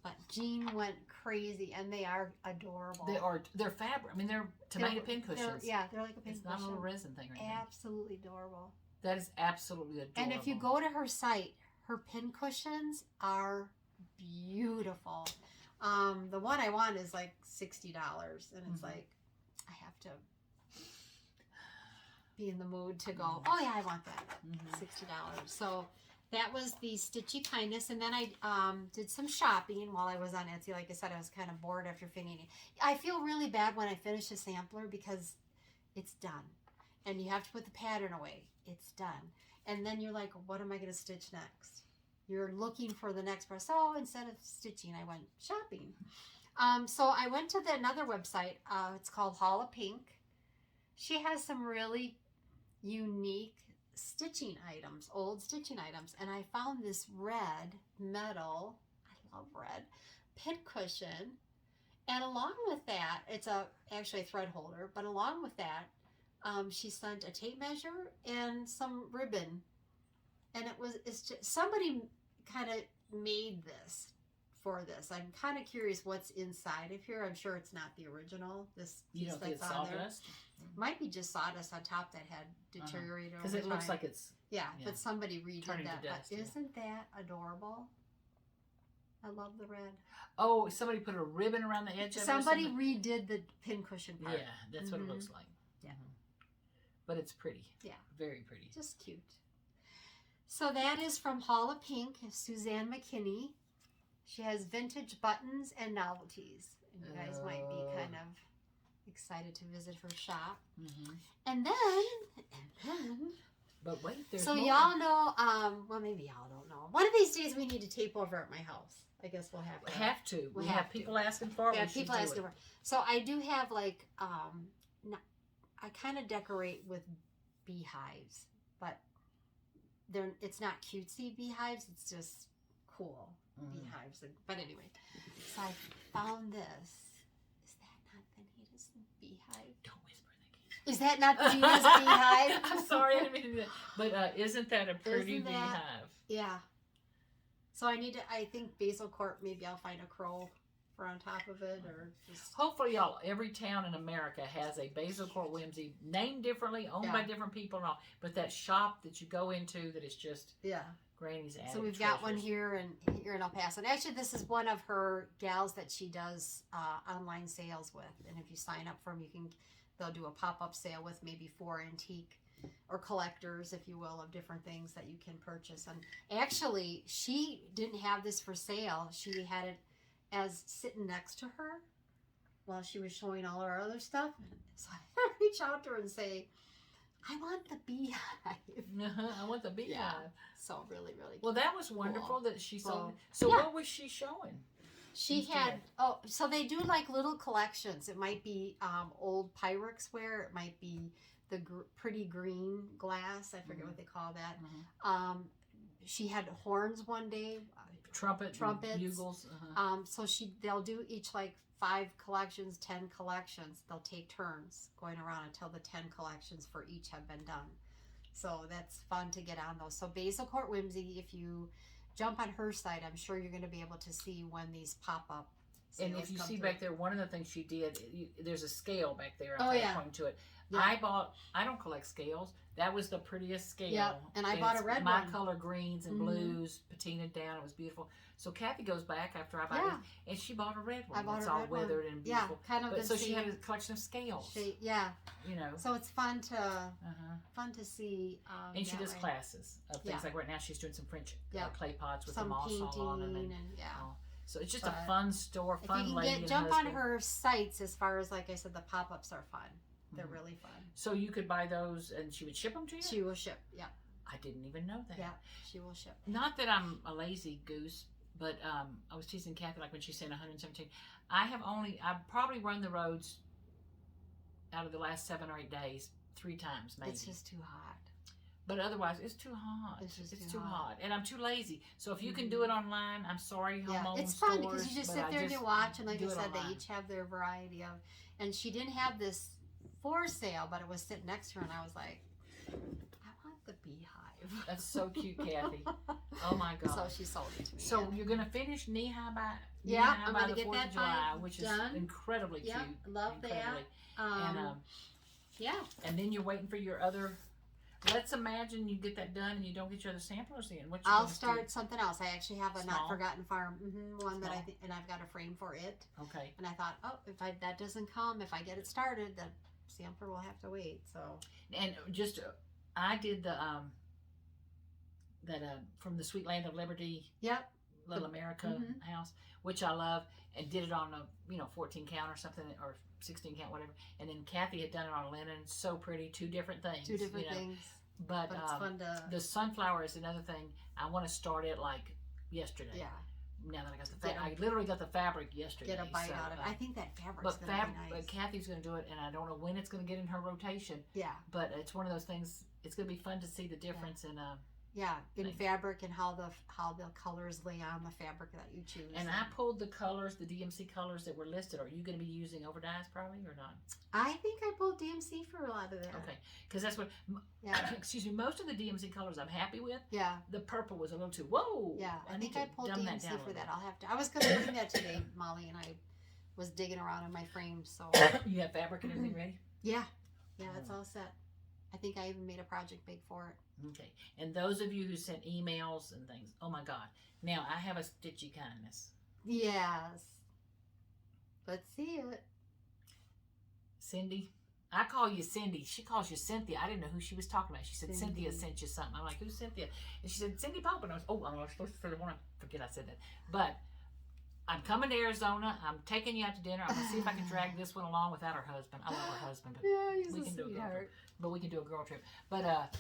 [SPEAKER 1] But Jean went crazy, and they are adorable.
[SPEAKER 2] They're fabric. I mean, they're tomato pin cushions.
[SPEAKER 1] They're like a pin cushion.
[SPEAKER 2] It's not a little resin thing right now.
[SPEAKER 1] Absolutely adorable.
[SPEAKER 2] That is absolutely adorable.
[SPEAKER 1] And if you go to her site, her pin cushions are beautiful. The one I want is like $60, and it's like, I have to be in the mood to go, oh yeah, I want that. $60. So that was the Stitchy Kindness. And then I did some shopping while I was on Etsy. Like I said, I was kind of bored after finishing. I feel really bad when I finish a sampler because it's done. And you have to put the pattern away. It's done. And then you're like, what am I going to stitch next? You're looking for the next part. So instead of stitching, I went shopping. So I went to another website. It's called Hall of Pink. She has some really unique stitching items, old stitching items. And I found this red metal, I love red, pin cushion. And along with that, it's actually a thread holder, but along with that, she sent a tape measure and some ribbon. And it's just, somebody kind of made this for this. I'm kind of curious what's inside of here. I'm sure it's not the original. This
[SPEAKER 2] You
[SPEAKER 1] piece
[SPEAKER 2] don't think
[SPEAKER 1] that's
[SPEAKER 2] it's
[SPEAKER 1] on there
[SPEAKER 2] sawdust?
[SPEAKER 1] might be just sawdust on top that had deteriorated
[SPEAKER 2] Because
[SPEAKER 1] over
[SPEAKER 2] it looks
[SPEAKER 1] time.
[SPEAKER 2] like it's
[SPEAKER 1] yeah,
[SPEAKER 2] yeah.
[SPEAKER 1] but somebody redid
[SPEAKER 2] Turning to
[SPEAKER 1] that.
[SPEAKER 2] dust,
[SPEAKER 1] But
[SPEAKER 2] yeah.
[SPEAKER 1] isn't that adorable? I love the red.
[SPEAKER 2] oh, somebody put a ribbon around the edge of
[SPEAKER 1] Somebody
[SPEAKER 2] it. Or something?
[SPEAKER 1] redid the pincushion part.
[SPEAKER 2] Yeah, that's what it looks like.
[SPEAKER 1] Yeah.
[SPEAKER 2] But it's pretty.
[SPEAKER 1] Yeah.
[SPEAKER 2] Very pretty.
[SPEAKER 1] Just cute. So that is from Hall of Pink, Suzanne McKinney. She has vintage buttons and novelties. And you guys might be kind of excited to visit her shop.
[SPEAKER 2] Mm-hmm.
[SPEAKER 1] And then,
[SPEAKER 2] But wait, there's
[SPEAKER 1] so
[SPEAKER 2] more.
[SPEAKER 1] y'all know, well, maybe y'all don't know. One of these days we need to tape over at my house. I guess we'll have to.
[SPEAKER 2] Have to.
[SPEAKER 1] We
[SPEAKER 2] We
[SPEAKER 1] have
[SPEAKER 2] have people asking for it.
[SPEAKER 1] Yeah,
[SPEAKER 2] we should
[SPEAKER 1] people
[SPEAKER 2] do
[SPEAKER 1] asking
[SPEAKER 2] it.
[SPEAKER 1] for. So I do have like, I kind of decorate with beehives, but it's not cutesy beehives. It's just cool beehives. But anyway, so I found this. Is that not Benita's beehive?
[SPEAKER 2] Don't whisper that.
[SPEAKER 1] Is that not Benita's beehive?
[SPEAKER 2] I'm sorry, I didn't mean to do that. But isn't that a pretty
[SPEAKER 1] Isn't that-
[SPEAKER 2] beehive?
[SPEAKER 1] Yeah. So I think basil court, maybe I'll find a crow for on top of it, or just.
[SPEAKER 2] Hopefully, y'all, every town in America has a Basil Court Whimsy, named differently, owned by different people and all. But that shop that you go into that is just
[SPEAKER 1] Yeah.
[SPEAKER 2] Granny's added
[SPEAKER 1] So we've got one
[SPEAKER 2] treasures.
[SPEAKER 1] here in El Paso. And actually, this is one of her gals that she does online sales with. And if you sign up for them, they'll do a pop-up sale with maybe 4 antique or collectors, if you will, of different things that you can purchase. And actually, she didn't have this for sale. She had it as sitting next to her while she was showing all her other stuff. So I reach out to her and say, I want the beehive.
[SPEAKER 2] I want the beehive.
[SPEAKER 1] Yeah. So really, really cute.
[SPEAKER 2] Well, that was wonderful that she sold.
[SPEAKER 1] Well,
[SPEAKER 2] So
[SPEAKER 1] yeah.
[SPEAKER 2] what was she showing?
[SPEAKER 1] She
[SPEAKER 2] Instead.
[SPEAKER 1] had, so they do like little collections. It might be old Pyrex ware. It might be the pretty green glass. I forget what they call that. She had horns one day.
[SPEAKER 2] Trumpets, bugles.
[SPEAKER 1] So they'll do each like 5 collections, 10 collections. They'll take turns going around until the 10 collections for each have been done. So that's fun to get on those. So Basil Court Whimsy, if you jump on her site, I'm sure you're going to be able to see when these pop up.
[SPEAKER 2] And if you see back there, one of the things she did, there's a scale back there.
[SPEAKER 1] Oh, yeah.
[SPEAKER 2] Pointing to it.
[SPEAKER 1] Yeah.
[SPEAKER 2] I don't collect scales. That was the prettiest scale.
[SPEAKER 1] Yeah, and I bought a red
[SPEAKER 2] my
[SPEAKER 1] one.
[SPEAKER 2] color greens and blues, patinaed down. It was beautiful. So Kathy goes back after I buy
[SPEAKER 1] Yeah.
[SPEAKER 2] this, and she bought a red one.
[SPEAKER 1] I bought
[SPEAKER 2] It's
[SPEAKER 1] a
[SPEAKER 2] all
[SPEAKER 1] red one.
[SPEAKER 2] weathered and
[SPEAKER 1] Yeah,
[SPEAKER 2] beautiful.
[SPEAKER 1] kind of
[SPEAKER 2] But
[SPEAKER 1] the
[SPEAKER 2] so she had
[SPEAKER 1] same
[SPEAKER 2] a collection of scales.
[SPEAKER 1] shape. Yeah.
[SPEAKER 2] You know.
[SPEAKER 1] So it's fun to see.
[SPEAKER 2] And she
[SPEAKER 1] that
[SPEAKER 2] does
[SPEAKER 1] way.
[SPEAKER 2] classes of things
[SPEAKER 1] Yeah.
[SPEAKER 2] like right now she's doing some French
[SPEAKER 1] Yeah.
[SPEAKER 2] clay pots with
[SPEAKER 1] Some
[SPEAKER 2] the moss
[SPEAKER 1] painting
[SPEAKER 2] all on them.
[SPEAKER 1] and
[SPEAKER 2] And,
[SPEAKER 1] yeah.
[SPEAKER 2] so it's just
[SPEAKER 1] But
[SPEAKER 2] a fun store,
[SPEAKER 1] If
[SPEAKER 2] fun
[SPEAKER 1] you
[SPEAKER 2] lady
[SPEAKER 1] can
[SPEAKER 2] and
[SPEAKER 1] jump on
[SPEAKER 2] husband.
[SPEAKER 1] her sites, as far as like I said, the pop-ups are fun. They're
[SPEAKER 2] Mhm.
[SPEAKER 1] really fun.
[SPEAKER 2] So you could buy those and she would ship them to you?
[SPEAKER 1] She will ship. Yeah.
[SPEAKER 2] I didn't even know that.
[SPEAKER 1] Yeah. She will ship.
[SPEAKER 2] Not that I'm a lazy goose, but I was teasing Kathy like when she said 117. I've probably run the roads out of the last 7 or 8 days 3 times maybe.
[SPEAKER 1] It's just too hot.
[SPEAKER 2] But otherwise, it's too hot.
[SPEAKER 1] It's just
[SPEAKER 2] It's
[SPEAKER 1] too
[SPEAKER 2] too
[SPEAKER 1] hot.
[SPEAKER 2] hot. And I'm too lazy. So if you can do it online, I'm sorry,
[SPEAKER 1] Yeah,
[SPEAKER 2] home-owned
[SPEAKER 1] it's fun
[SPEAKER 2] stores,
[SPEAKER 1] because you just
[SPEAKER 2] but
[SPEAKER 1] sit
[SPEAKER 2] I
[SPEAKER 1] there and
[SPEAKER 2] just
[SPEAKER 1] you watch, and like
[SPEAKER 2] do
[SPEAKER 1] I
[SPEAKER 2] it
[SPEAKER 1] said, they
[SPEAKER 2] online.
[SPEAKER 1] each have their variety of. And she didn't have this for sale, but it was sitting next to her, and I was like, I want the beehive.
[SPEAKER 2] That's so cute, Kathy. Oh my God.
[SPEAKER 1] So she sold it to me.
[SPEAKER 2] So
[SPEAKER 1] yeah.
[SPEAKER 2] you're gonna finish knee-high by
[SPEAKER 1] Yeah,
[SPEAKER 2] knee-high
[SPEAKER 1] I'm
[SPEAKER 2] by
[SPEAKER 1] gonna
[SPEAKER 2] the
[SPEAKER 1] get
[SPEAKER 2] 4th
[SPEAKER 1] that
[SPEAKER 2] of July,
[SPEAKER 1] by-
[SPEAKER 2] which
[SPEAKER 1] done.
[SPEAKER 2] is incredibly
[SPEAKER 1] Yeah,
[SPEAKER 2] cute.
[SPEAKER 1] love
[SPEAKER 2] Incredibly.
[SPEAKER 1] that.
[SPEAKER 2] And
[SPEAKER 1] Yeah.
[SPEAKER 2] and then you're waiting for your other. Let's imagine you get that done and you don't get your other samplers in. What you
[SPEAKER 1] I'll
[SPEAKER 2] gonna
[SPEAKER 1] start
[SPEAKER 2] do?
[SPEAKER 1] something else. I actually have a
[SPEAKER 2] Small?
[SPEAKER 1] Not Forgotten Farm one that
[SPEAKER 2] Small?
[SPEAKER 1] and I've got a frame for it.
[SPEAKER 2] Okay.
[SPEAKER 1] And I thought, if that doesn't come, if I get it started, the sampler will have to wait. So
[SPEAKER 2] And just I did the from the Sweet Land of Liberty.
[SPEAKER 1] yep.
[SPEAKER 2] Little America
[SPEAKER 1] Mhm.
[SPEAKER 2] house, which I love, and did it on a 14 count or something, or 16 count, whatever. And then Kathy had done it on linen, so pretty, 2 different things.
[SPEAKER 1] 2 different
[SPEAKER 2] you know.
[SPEAKER 1] things.
[SPEAKER 2] But,
[SPEAKER 1] But it's fun to
[SPEAKER 2] the sunflower is another thing. I want to start it like yesterday.
[SPEAKER 1] yeah,
[SPEAKER 2] Now that I got the
[SPEAKER 1] Get a-
[SPEAKER 2] I literally got the fabric yesterday.
[SPEAKER 1] get a bite
[SPEAKER 2] so,
[SPEAKER 1] out of it. I think that fabric's
[SPEAKER 2] but
[SPEAKER 1] gonna be nice.
[SPEAKER 2] but Kathy's going to do it, and I don't know when it's going to get in her rotation.
[SPEAKER 1] Yeah.
[SPEAKER 2] But it's one of those things. It's going to be fun to see the difference in
[SPEAKER 1] in
[SPEAKER 2] thing.
[SPEAKER 1] fabric and how the colors lay on the fabric that you choose.
[SPEAKER 2] And I pulled the colors, the DMC colors that were listed. Are you going to be using overdyes probably or not?
[SPEAKER 1] I think I pulled DMC for a lot of that.
[SPEAKER 2] Okay, because that's what. Excuse me. Most of the DMC colors I'm happy with.
[SPEAKER 1] Yeah.
[SPEAKER 2] The purple was a little too. Whoa.
[SPEAKER 1] Yeah, I think I pulled
[SPEAKER 2] dumb
[SPEAKER 1] DMC
[SPEAKER 2] down
[SPEAKER 1] for that. I'll have to. I was going to bring that today, Molly, and I was digging around in my frame. So.
[SPEAKER 2] You have fabric and everything ready?
[SPEAKER 1] Yeah, it's all set. I think I even made a project big for it.
[SPEAKER 2] Okay, and those of you who sent emails and things, oh my God. Now, I have a Stitchy kindness.
[SPEAKER 1] Yes. Let's see it.
[SPEAKER 2] Cindy, I call you Cindy. She calls you Cynthia. I didn't know who she was talking about. She said, Cynthia sent you something. I'm like, who's Cynthia? And she said, Cindy Pop. And I was, I was supposed to forget I said that. But I'm coming to Arizona. I'm taking you out to dinner. I'm going to see if I can drag this one along without her husband. I love her husband, but we can do a girl trip. But we can do a girl trip. But,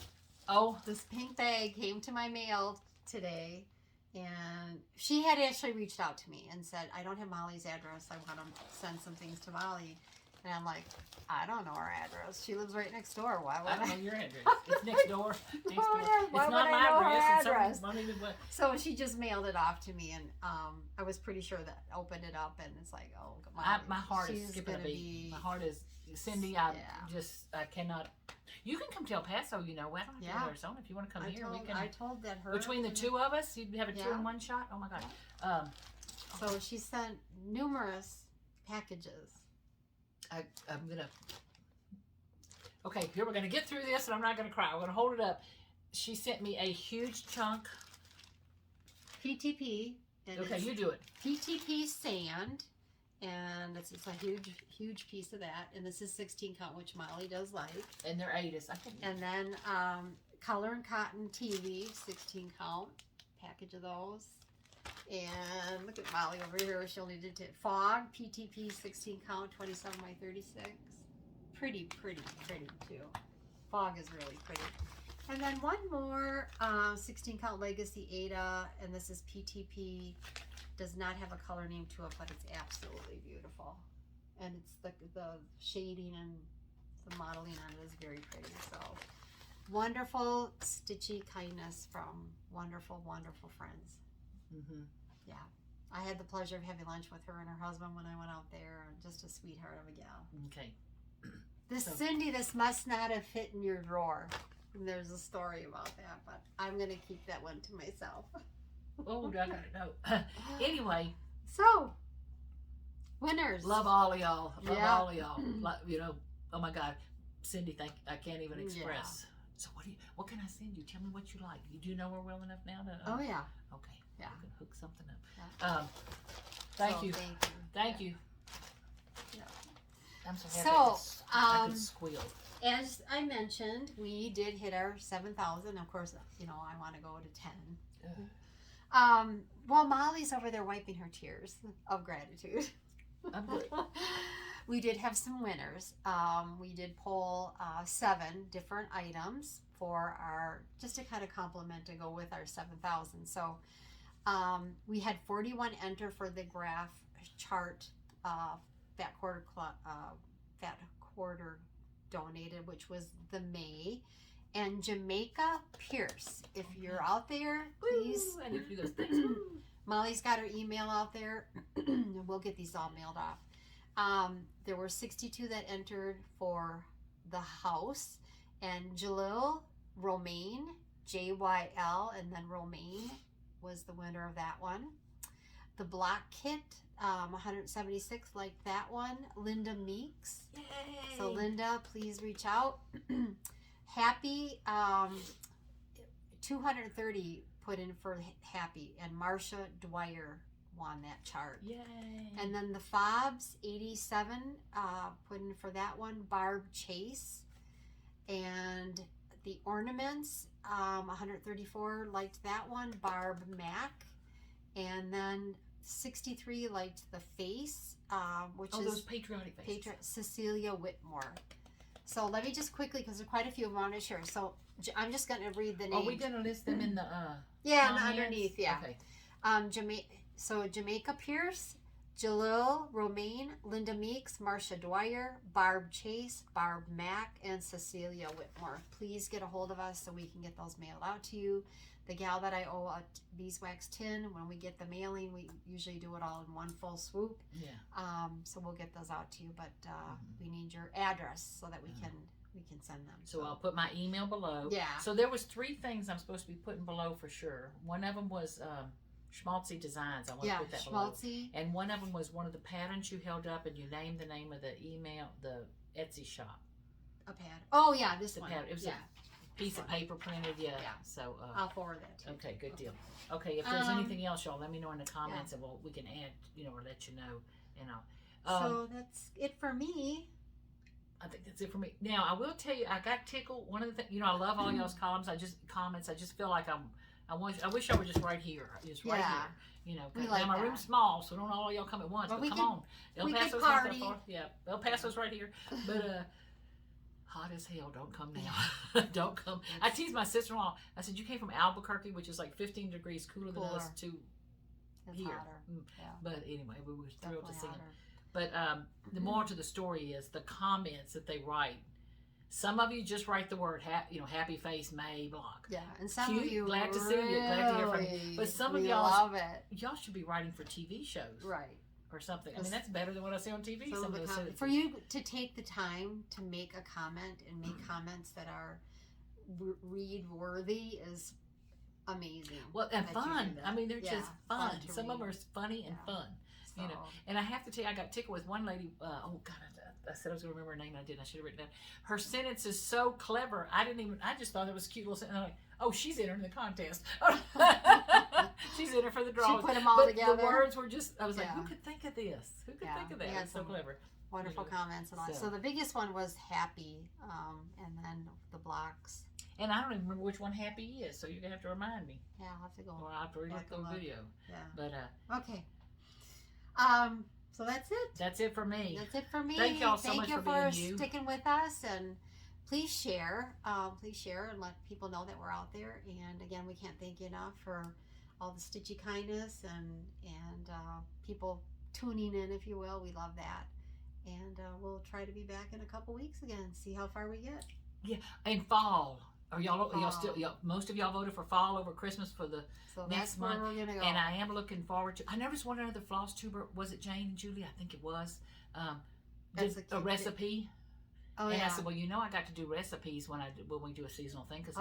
[SPEAKER 1] this pink bag came to my mail today, and she had actually reached out to me and said, I don't have Molly's address. I want to send some things to Molly. And I'm like, I don't know her address. She lives right next door. Why would
[SPEAKER 2] I don't know your address. It's next door. Next door.
[SPEAKER 1] Why
[SPEAKER 2] It's
[SPEAKER 1] would
[SPEAKER 2] not
[SPEAKER 1] I
[SPEAKER 2] my
[SPEAKER 1] know her
[SPEAKER 2] address.
[SPEAKER 1] address? So she just mailed it off to me, and I was pretty sure that opened it up, and it's like, oh,
[SPEAKER 2] my heart is skipping a beat. My heart is, Cindy, I cannot. You can come to El Paso, you know. I don't have to go to Arizona. If you want to come here, we can.
[SPEAKER 1] I told that her.
[SPEAKER 2] Between the two of us, you'd have a 2-in-1 shot. Oh my God.
[SPEAKER 1] So she sent numerous packages.
[SPEAKER 2] I'm gonna. Okay, here we're gonna get through this, and I'm not gonna cry. I'm gonna hold it up. She sent me a huge chunk.
[SPEAKER 1] PTP.
[SPEAKER 2] Okay, you do it.
[SPEAKER 1] PTP sand, and it's a huge piece of that. And this is 16 count, which Molly does like.
[SPEAKER 2] And they're 8s.
[SPEAKER 1] And then color and cotton TV, 16 count package of those. And look at Molly over here. She'll need to fog PTP 16 count 27 by 36. Pretty too. Fog is really pretty. And then one more 16 count Legacy Ada, and this is PTP. Does not have a color name to it, but it's absolutely beautiful. And it's the shading and the modeling on it is very pretty. So wonderful Stitchy kindness from wonderful friends.
[SPEAKER 2] Mm-hmm.
[SPEAKER 1] Yeah, I had the pleasure of having lunch with her and her husband when I went out there. Just a sweetheart of a gal.
[SPEAKER 2] Okay.
[SPEAKER 1] Cindy, this must not have fit in your drawer. And there's a story about that, but I'm going to keep that one to myself.
[SPEAKER 2] Oh, I gotta know. Anyway.
[SPEAKER 1] So, winners.
[SPEAKER 2] Love all of y'all. Love all of y'all. You know, oh my God. Cindy, I can't even express. Yeah. So what can I send you? Tell me what you like. You do know her well enough now to...
[SPEAKER 1] Oh, yeah.
[SPEAKER 2] Okay.
[SPEAKER 1] Yeah.
[SPEAKER 2] We can hook something up.
[SPEAKER 1] Yeah.
[SPEAKER 2] Thank you. Thank you.
[SPEAKER 1] Yeah.
[SPEAKER 2] I'm so happy I could squeal.
[SPEAKER 1] As I mentioned, we did hit our 7,000. Of course, you know, I want to go to 10. Well, Molly's over there wiping her tears of gratitude.
[SPEAKER 2] I'm good.
[SPEAKER 1] We did have some winners. We did pull 7 different items for our, just to kind of complement to go with our 7,000. So we had 41 enter for the graph chart fat quarter donated, which was the May. And Jamaica Pierce, if you're out there, please.
[SPEAKER 2] I need to do those things.
[SPEAKER 1] Molly's got her email out there. We'll get these all mailed off. There were 62 that entered for the house. And Jalil Romaine, JYL, and then Romaine was the winner of that one. The Black Kit, 176 liked that one. Linda Meeks.
[SPEAKER 2] Yay.
[SPEAKER 1] So Linda, please reach out. Happy, 230 put in for Happy, and Marcia Dwyer won that chart.
[SPEAKER 2] Yay.
[SPEAKER 1] And then the Fobs, 87 put in for that one. Barb Chase. And the Ornaments, 134 liked that one. Barb Mack. And then 63 liked the Face, which is
[SPEAKER 2] those patriotic faces.
[SPEAKER 1] Cecilia Whitmore. So let me just quickly, because there's quite a few I want to share. So I'm just going to read the names.
[SPEAKER 2] Are we going to list them in the
[SPEAKER 1] yeah, underneath, yeah.
[SPEAKER 2] Okay.
[SPEAKER 1] Jamaica Pierce, Jalil Romaine, Linda Meeks, Marcia Dwyer, Barb Chase, Barb Mack, and Cecilia Whitmore. Please get a hold of us so we can get those mailed out to you. The gal that I owe a beeswax tin, when we get the mailing, we usually do it all in one full swoop.
[SPEAKER 2] Yeah.
[SPEAKER 1] So we'll get those out to you, but we need your address so that we can send them.
[SPEAKER 2] So I'll put my email below.
[SPEAKER 1] Yeah.
[SPEAKER 2] So there was 3 things I'm supposed to be putting below for sure. One of them was Schmaltzy Designs. I want to put that
[SPEAKER 1] Schmaltzy.
[SPEAKER 2] below. And one of them was one of the patterns you held up, and you named the name of the the Etsy shop.
[SPEAKER 1] A pad. Oh yeah, this one.
[SPEAKER 2] Pattern. It was a piece of paper printed. Yeah. So
[SPEAKER 1] I'll forward that to you.
[SPEAKER 2] Okay, good deal. Okay, if there's anything else, y'all let me know in the comments, and we can add, or let you know.
[SPEAKER 1] So that's it for me.
[SPEAKER 2] I think that's it for me. Now I will tell you, I got tickled. One of the things, I love all y'all's comments. I just feel like I wish I were just right here, right here. Now my room's small, so don't all y'all come at once. But come on, El Paso's not that far. Yeah, El Paso's right here. But hot as hell. Don't come now. Don't come. I teased my sister-in-law. I said, you came from Albuquerque, which is like 15 degrees cooler than us, to here.
[SPEAKER 1] Yeah.
[SPEAKER 2] But anyway, we were thrilled to see them.
[SPEAKER 1] Hotter.
[SPEAKER 2] But the moral to the story is the comments that they write. Some of you just write the word, happy face, May, block.
[SPEAKER 1] Yeah, and some of you
[SPEAKER 2] glad to see you, glad to hear from you. But some of y'all
[SPEAKER 1] love it.
[SPEAKER 2] Y'all should be writing for TV shows,
[SPEAKER 1] right?
[SPEAKER 2] Or something. I mean, that's better than what I see on TV.
[SPEAKER 1] For you to take the time to make a comment and make comments that are read worthy is amazing.
[SPEAKER 2] Well, and fun. I mean, they're just fun. Some of them are funny and fun.
[SPEAKER 1] So.
[SPEAKER 2] And I have to tell you, I got tickled with one lady. Oh God, I said I was going to remember her name. I didn't. I should have written it down. Her sentence is so clever. I just thought it was a cute little sentence. I'm like, oh, she's entering the contest. She's in it for the draw.
[SPEAKER 1] She put them all together.
[SPEAKER 2] The words were just, I was like, who could think of this? Who could think of that? It's so clever.
[SPEAKER 1] Wonderful comments and all. So the biggest one was happy, and then the blocks.
[SPEAKER 2] And I don't even remember which one happy is, so you're going to have to remind me.
[SPEAKER 1] Yeah, I'll have to go.
[SPEAKER 2] Well, I'll have to relook the video.
[SPEAKER 1] Yeah.
[SPEAKER 2] But,
[SPEAKER 1] okay. So that's it.
[SPEAKER 2] That's it for me.
[SPEAKER 1] That's it for me.
[SPEAKER 2] Thank y'all so much for being you.
[SPEAKER 1] Sticking with us, and please share. Please share and let people know that we're out there. And again, we can't thank you enough for all the Stitchy kindness and people tuning in, if you will. We love that. And we'll try to be back in a couple weeks again. See how far we get.
[SPEAKER 2] Yeah, and fall. Are y'all still? Most of y'all voted for fall over Christmas for the next month,
[SPEAKER 1] we're gonna go.
[SPEAKER 2] And I am looking forward to. I noticed one other Flosstuber. Was it Jane and Julie? I think it was. Did a recipe.
[SPEAKER 1] Oh,
[SPEAKER 2] and
[SPEAKER 1] yeah.
[SPEAKER 2] I said, well, I got to do recipes when we do a seasonal thing because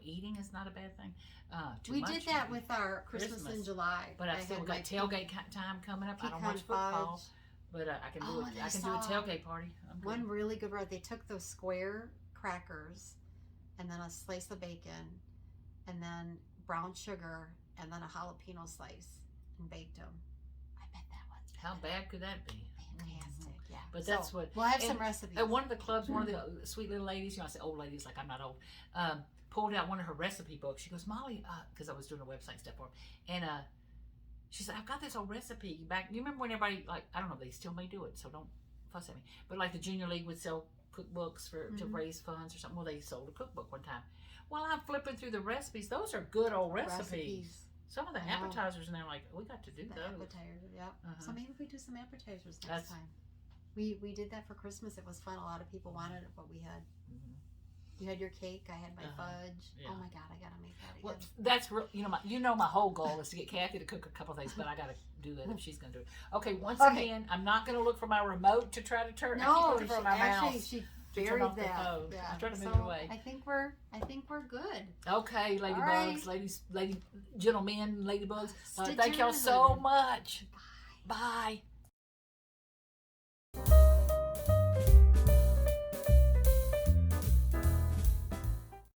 [SPEAKER 2] eating is not a bad thing.
[SPEAKER 1] We did that with our Christmas in July.
[SPEAKER 2] But I've still got tailgate time coming up. I don't watch football, but I can do I can do a tailgate party.
[SPEAKER 1] One really good road. They took those square crackers, and then a slice of bacon, and then brown sugar, and then a jalapeno slice, and baked them. I bet that was
[SPEAKER 2] how bad could that be?
[SPEAKER 1] Fantastic, yeah.
[SPEAKER 2] But that's what
[SPEAKER 1] we'll have some recipes.
[SPEAKER 2] At one of the clubs, one of the sweet little ladies, I say old ladies like I'm not old, pulled out one of her recipe books. She goes, Molly, because I was doing a website stuff for her, and she said, I've got this old recipe back. You remember when everybody, like, I don't know, they still may do it, so don't fuss at me. But like the Junior League would sell cookbooks to raise funds or something. Well, they sold a cookbook one time. Well, I'm flipping through the recipes. Those are good old recipes. Some of the appetizers, and they're like, we got to do those.
[SPEAKER 1] Appetizers, yeah. So maybe we do some appetizers next time. We did that for Christmas. It was fun. A lot of people wanted it, but we had. You had your cake. I had my fudge. Yeah. Oh my God, I gotta make that again.
[SPEAKER 2] Well, that's real. My whole goal is to get Kathy to cook a couple things, but I gotta do that if she's gonna do it. Okay, once again, I'm not gonna look for my remote to try to turn.
[SPEAKER 1] No,
[SPEAKER 2] I keep looking for my mouse.
[SPEAKER 1] She buried that.
[SPEAKER 2] Yeah. I'm trying to move it away.
[SPEAKER 1] I think we're good.
[SPEAKER 2] Okay, ladybugs, ladies, gentlemen, ladybugs. Thank y'all
[SPEAKER 1] in.
[SPEAKER 2] so much. Bye.